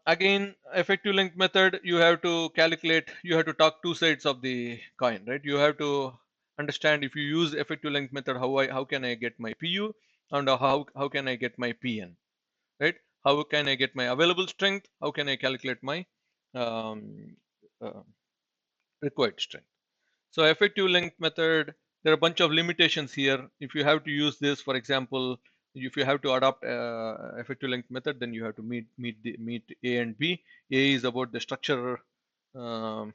again, effective length method, you have to calculate, you have to talk two sides of the coin, right? You have to understand, if you use effective length method, how can I get my PU, and how can I get my PN, right? How can I get my available strength? How can I calculate my um, uh, required strength? So effective length method, there are a bunch of limitations here. If you have to use this, for example, if you have to adopt effective length method, then you have to meet A and B. A is about the structure. One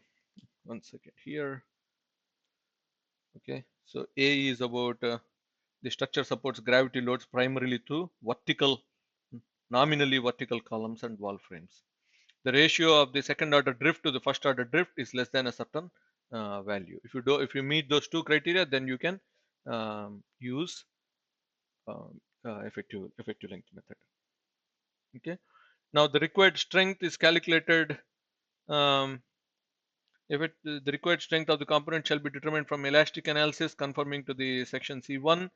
second here. Okay, so A is about the structure supports gravity loads primarily through nominally vertical columns and wall frames. The ratio of the second order drift to the first order drift is less than a certain value. If you meet those two criteria, then you can use effective length method. Okay. Now the required strength is calculated. The required strength of the component shall be determined from elastic analysis conforming to the section C1,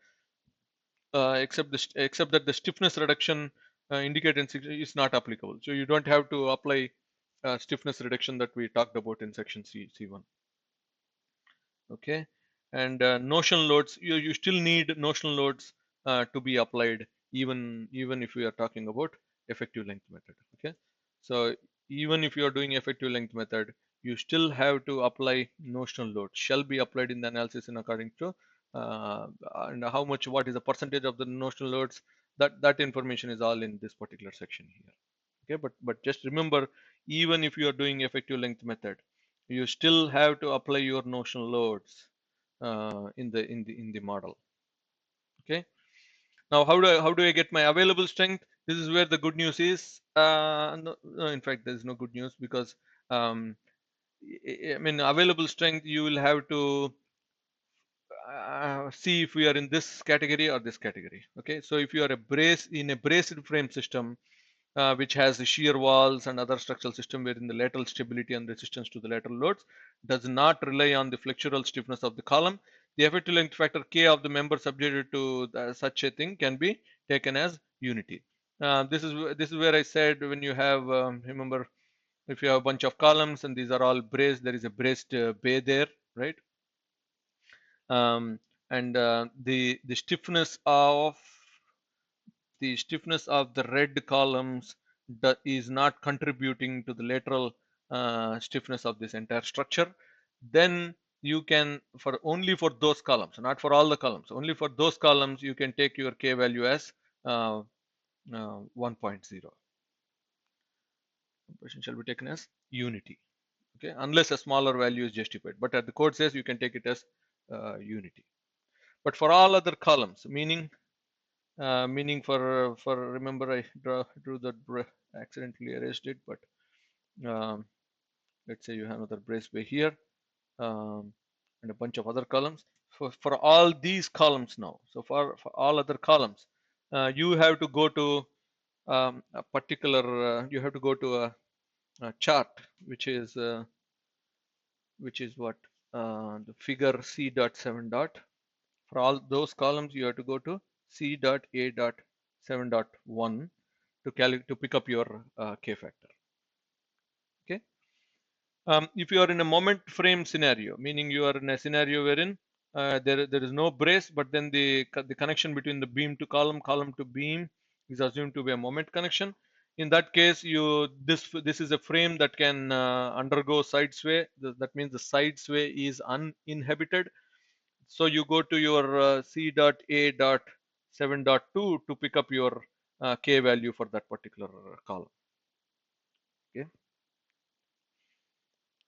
except that the stiffness reduction indicated is not applicable. So you don't have to apply stiffness reduction that we talked about in section C1. Okay. And notional loads, you still need notional loads to be applied, even if we are talking about effective length method. Okay. So even if you are doing effective length method, you still have to apply notional load, shall be applied in the analysis in according to and what is the percentage of the notional loads, that information is all in this particular section here. Okay. But just remember, even if you are doing effective length method, you still have to apply your notional loads in the model. Okay. Now how do I get my available strength? This is where the good news is. No, in fact, there is no good news, because I mean, available strength, you will have to see if we are in this category or this category. Okay. So if you are in a braced frame system, which has the shear walls and other structural system wherein the lateral stability and resistance to the lateral loads does not rely on the flexural stiffness of the column, the effective length factor K of the member subjected to such a thing can be taken as unity. This is where I said, when you have remember, if you have a bunch of columns and these are all braced, there is a braced bay there, right? And the stiffness of the red columns is not contributing to the lateral stiffness of this entire structure, then you can, only for those columns, not for all the columns, only for those columns, you can take your K value as 1.0. Compression shall be taken as unity. Okay, unless a smaller value is justified. But at the code says you can take it as unity. But for all other columns, meaning for remember, I drew that, accidentally erased it, but let's say you have another brace bay here, and a bunch of other columns. For all these columns now, so for all other columns, you have to go to a particular, you have to go to a chart, which is what, the figure C.7. For all those columns, you have to go to C.A.7.1 to pick up your K factor. Okay. If you are in a moment frame scenario, meaning you are in a scenario wherein there is no brace, but then the connection between the beam to column to beam is assumed to be a moment connection. In that case, this is a frame that can undergo side sway. That means the side sway is uninhibited. So you go to your C.A.7.2 to pick up your K value for that particular column. Okay.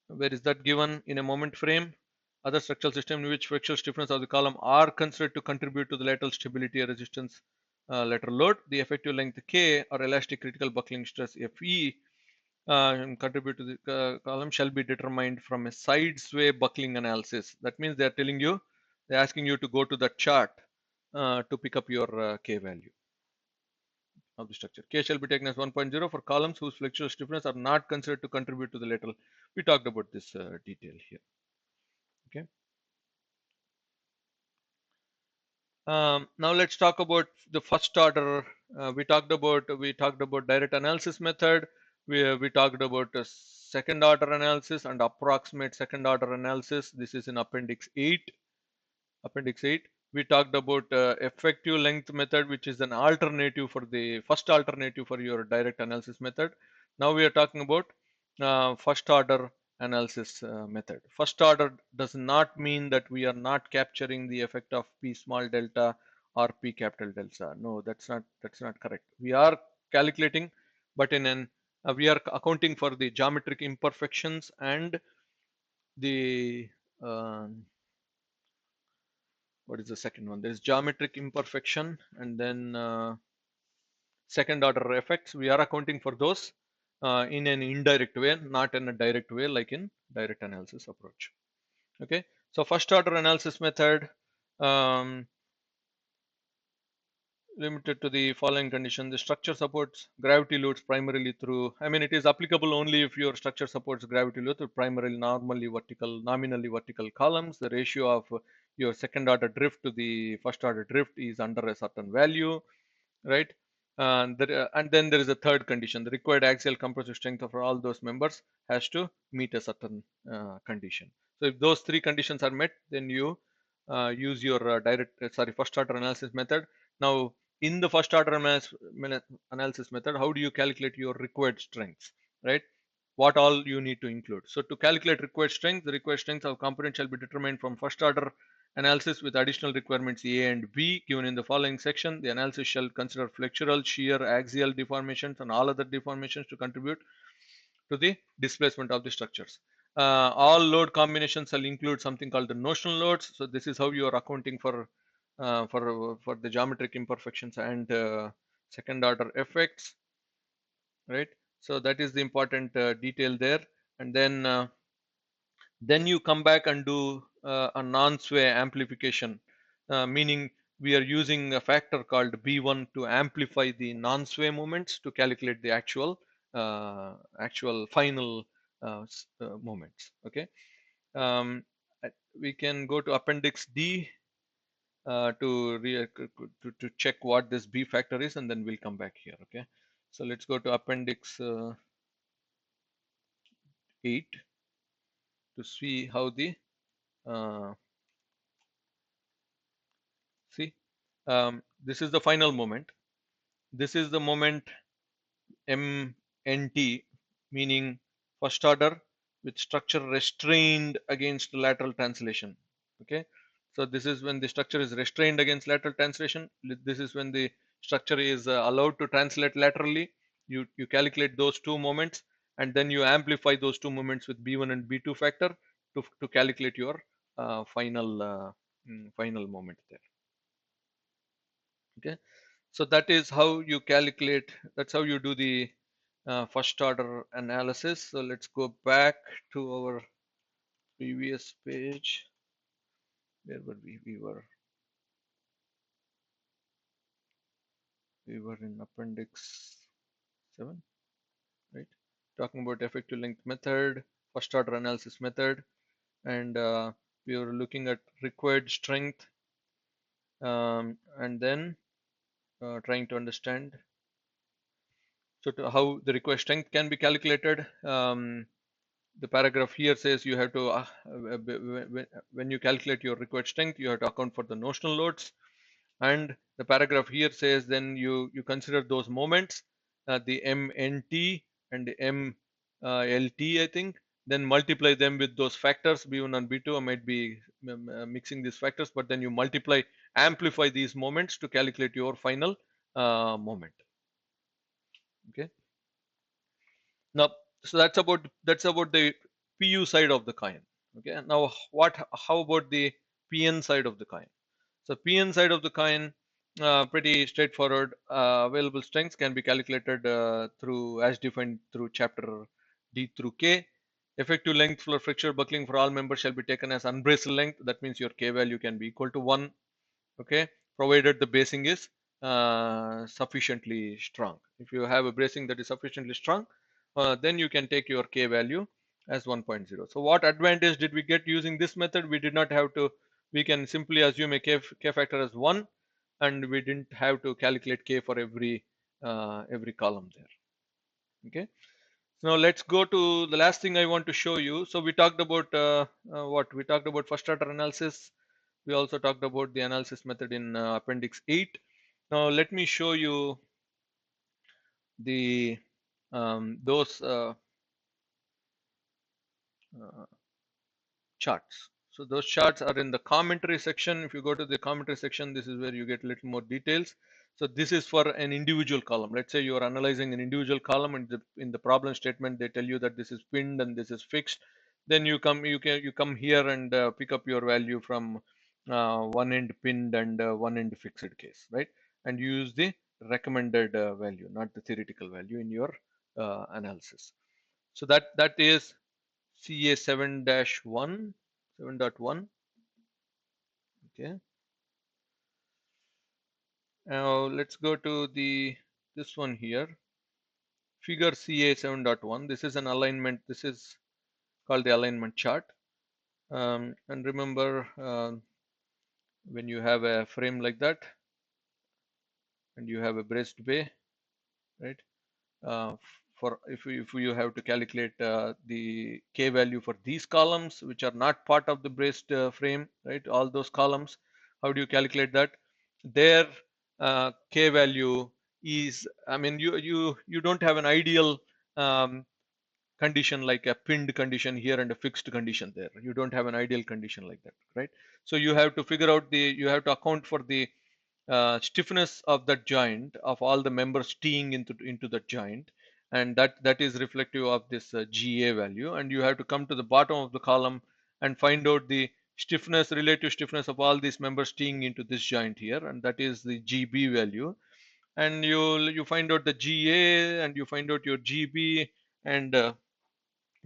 Where is that given? In a moment frame, other structural system in which flexural stiffness of the column are considered to contribute to the lateral stability and resistance lateral load, the effective length K or elastic critical buckling stress Fe contribute to the column shall be determined from a side sway buckling analysis. That means they are telling you, they're asking you to go to the chart to pick up your K value of the structure. K shall be taken as 1.0 for columns whose flexural stiffness are not considered to contribute to the lateral. We talked about this detail here. Okay. Now let's talk about the first order. We talked about direct analysis method. We talked about second order analysis and approximate second order analysis. This is in appendix 8. Appendix 8. We talked about effective length method, which is an alternative for the first alternative for your direct analysis method. Now we are talking about first order analysis method. First order does not mean that we are not capturing the effect of P small delta or P capital delta. No, that's not correct. We are calculating, but in an we are accounting for the geometric imperfections and the what is the second one? There is geometric imperfection and then second order effects. We are accounting for those in an indirect way, not in a direct way like in direct analysis approach. Okay, so first order analysis method limited to the following condition. The structure supports gravity loads primarily through, I mean, it is applicable only if your structure supports gravity load through primarily nominally vertical columns. The ratio of your second order drift to the first order drift is under a certain value, right? And then there is a third condition. The required axial compressive strength of all those members has to meet a certain condition. So if those three conditions are met, then you use your first order analysis method. Now, in the first order analysis method, how do you calculate your required strengths, right? What all you need to include. So to calculate required strength, the required strength of component shall be determined from first order analysis with additional requirements A and B given in the following section. The analysis shall consider flexural, shear, axial deformations and all other deformations to contribute to the displacement of the structures. All load combinations shall include something called the notional loads. So this is how you are accounting for the geometric imperfections and second order effects, right? So that is the important detail there. And then you come back and do a non-sway amplification, meaning we are using a factor called B1 to amplify the non-sway moments to calculate the actual final moments. Okay, um, we can go to appendix D to check what this B factor is, and then we'll come back here. Okay, so let's go to appendix 8 to see how the see this is the final moment. This is the moment MNT, meaning first order with structure restrained against lateral translation. Okay, so this is when the structure is restrained against lateral translation. This is when the structure is allowed to translate laterally. You calculate those two moments and then you amplify those two moments with B1 and B2 factor to calculate your final moment there. Okay, so that is how you calculate, that's how you do the first order analysis. So let's go back to our previous page. Where were we? We were in appendix 7, right? Talking about effective length method, first order analysis method, and we were looking at required strength, and then trying to understand how the required strength can be calculated. The paragraph here says you have to when you calculate your required strength, you have to account for the notional loads, and the paragraph here says then you consider those moments, the MNT and the MLT, I think, then multiply them with those factors B1 and B2. I might be mixing these factors, but then you amplify these moments to calculate your final moment. Okay, now so that's about the PU side of the coin. Okay, now how about the PN side of the coin? So PN side of the coin, pretty straightforward. Available strengths can be calculated through as defined through chapter D through K. Effective length for fracture buckling for all members shall be taken as unbraced length. That means your K value can be equal to 1. Okay, provided the bracing is sufficiently strong. If you have a bracing that is sufficiently strong, then you can take your K value as 1.0. So what advantage did we get using this method? We did not have to, we can simply assume a K factor as 1, and we didn't have to calculate K for every column there. Okay. So now let's go to the last thing I want to show you. So we talked about what? We talked about first order analysis. We also talked about the analysis method in appendix 8. Now let me show you the those uh, charts. So those charts are in the commentary section. If you go to the commentary section, this is where you get a little more details. So this is for an individual column. Let's say you are analyzing an individual column, and in the problem statement they tell you that this is pinned and this is fixed. Then you come here and pick up your value from one end pinned and one end fixed case, right? And use the recommended value, not the theoretical value, in your analysis. So that is CA 7-1, 7.1. Okay. Now let's go to this one here. Figure CA 7.1. This is an alignment. This is called the alignment chart. And remember, when you have a frame like that, and you have a braced bay, right? For if you have to calculate the K value for these columns which are not part of the braced frame, right? All those columns, how do you calculate that? Their K value is, I mean, you don't have an ideal condition like a pinned condition here and a fixed condition there. You don't have an ideal condition like that, right? So you have to figure out you have to account for the stiffness of that joint of all the members teeing into that joint, and that is reflective of this GA value, and you have to come to the bottom of the column and find out the stiffness, relative stiffness of all these members teeing into this joint here, and that is the GB value. And you find out the GA and you find out your GB, and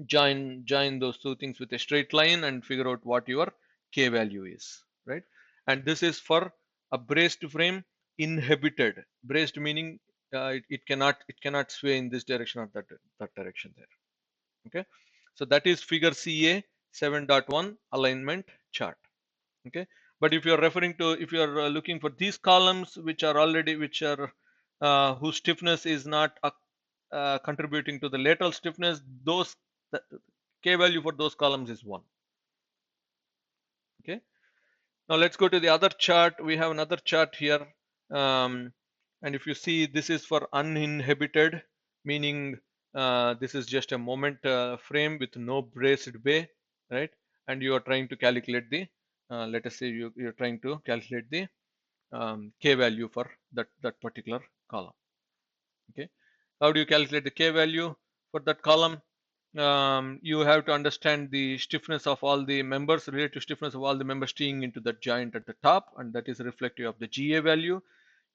join those two things with a straight line and figure out what your K value is, right? And this is for a braced frame, inhibited. Braced meaning it cannot sway in this direction or that direction there. Okay, so that is figure CA 7.1 alignment chart. Okay, but if you're looking for these columns which are already whose stiffness is not contributing to the lateral stiffness, those the K value for those columns is 1. Okay, now let's go to the other chart. We have another chart here, and if you see, this is for uninhibited, meaning this is just a moment frame with no braced bay, right? And you are trying to calculate the let us say you're trying to calculate the K value for that particular column. Okay, how do you calculate the K value for that column? You have to understand the stiffness of all the members, relative stiffness of all the members teeing into that joint at the top, and that is reflective of the GA value.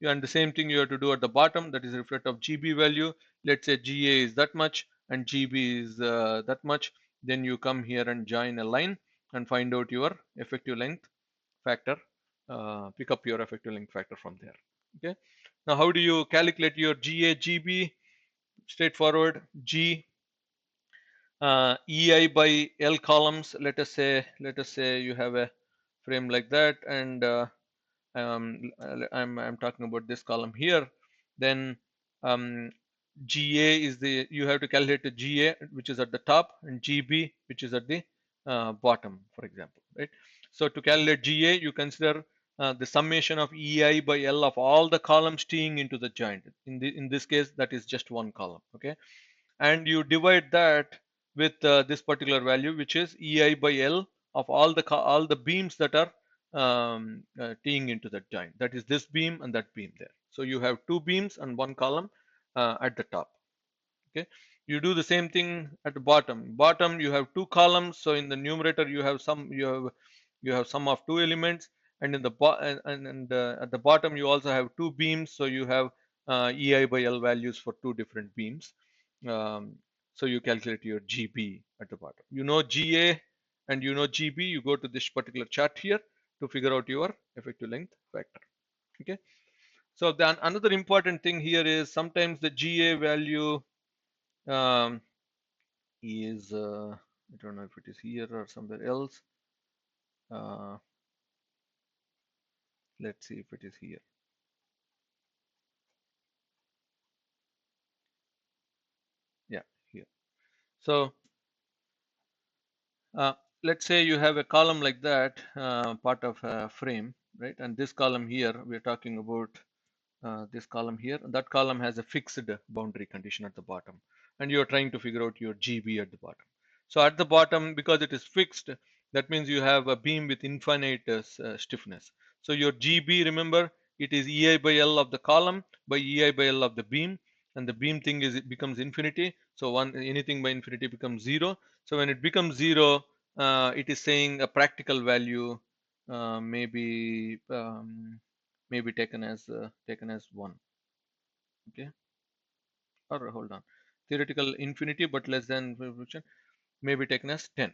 And the same thing you have to do at the bottom, that is reflective of GB value. Let's say GA is that much and GB is that much. Then you come here and join a line and find out your effective length factor. Pick up your effective length factor from there. Okay. Now, how do you calculate your GA GB? Straightforward. G EI by L columns. Let us say you have a frame like that, and I'm talking about this column here. Then GA is you have to calculate the GA which is at the top, and GB which is at the bottom, for example, right? So to calculate GA, you consider the summation of EI by L of all the columns teeing into the joint. In this case, that is just one column. Okay, and you divide that with this particular value, which is EI by L of all the beams that are teeing into that joint. That is this beam and that beam there. So you have two beams and one column at the top. Okay, you do the same thing at the bottom. You have two columns, so in the numerator you have sum of two elements, and in the at the bottom you also have two beams, so you have EI by L values for two different beams. Um, so you calculate your GB at the bottom. You know GA and you know GB. You go to this particular chart here to figure out your effective length factor. Okay. So then another important thing here is sometimes the GA value um, is I don't know if it is here or somewhere else. Uh, let's see if it is here. Yeah, here. So uh, let's say you have a column like that, part of a frame, right? And this column here, we're talking about this column here. That column has a fixed boundary condition at the bottom, and you're trying to figure out your GB at the bottom. So at the bottom, because it is fixed, that means you have a beam with infinite stiffness. So your GB, remember, it is EI by L of the column by EI by L of the beam, and the beam thing is it becomes infinity. So anything by infinity becomes zero. So when it becomes zero, it is saying a practical value, maybe maybe taken as 1. Okay, or hold on, theoretical infinity but less than function may be taken as 10.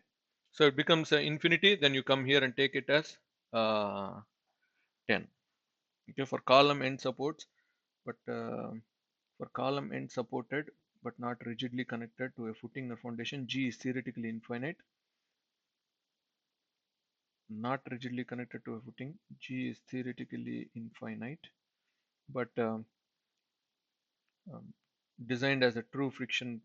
So it becomes infinity, then you come here and take it as 10. Okay, for column end supports, but for column end supported but not rigidly connected to a footing or foundation, G is theoretically infinite. Not rigidly connected to a footing, G is theoretically infinite, but um, designed as a true friction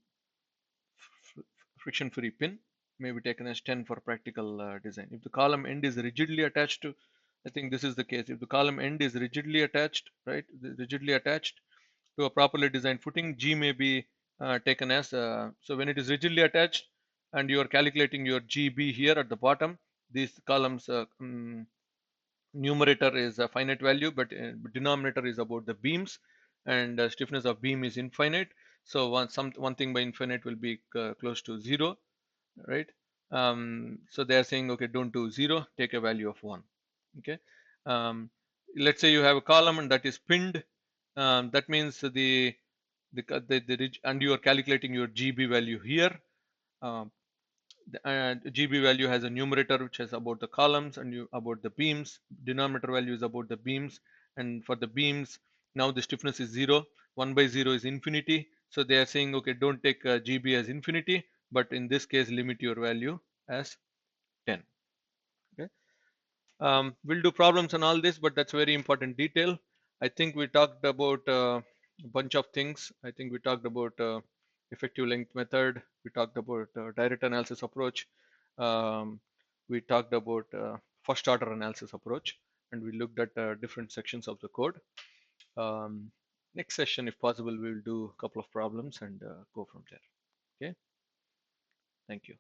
free pin, may be taken as 10 for practical design. If the column end is rigidly attached to, I think this is the case, if the column end is rigidly attached, right, rigidly attached to a properly designed footing, G may be taken as, so when it is rigidly attached and you are calculating your GB here at the bottom, these columns numerator is a finite value, but denominator is about the beams, and stiffness of beam is infinite. So one thing by infinite will be close to 0, right? So they are saying, okay, don't do 0, take a value of 1. Okay. um, let's say you have a column and that is pinned. That means and you are calculating your GB value here. um, the GB value has a numerator which is about the columns, and you about the beams. Denominator value is about the beams, and for the beams, now the stiffness is 0. 1 by 0 is infinity. So they are saying, okay, don't take GB as infinity, but in this case limit your value as 10. Okay. We'll do problems on all this, but that's very important detail. I think we talked about a bunch of things. I think we talked about effective length method. We talked about direct analysis approach. Um, we talked about first order analysis approach, and we looked at different sections of the code. Um, Next session, if possible, we will do a couple of problems and go from there. Okay. Thank you.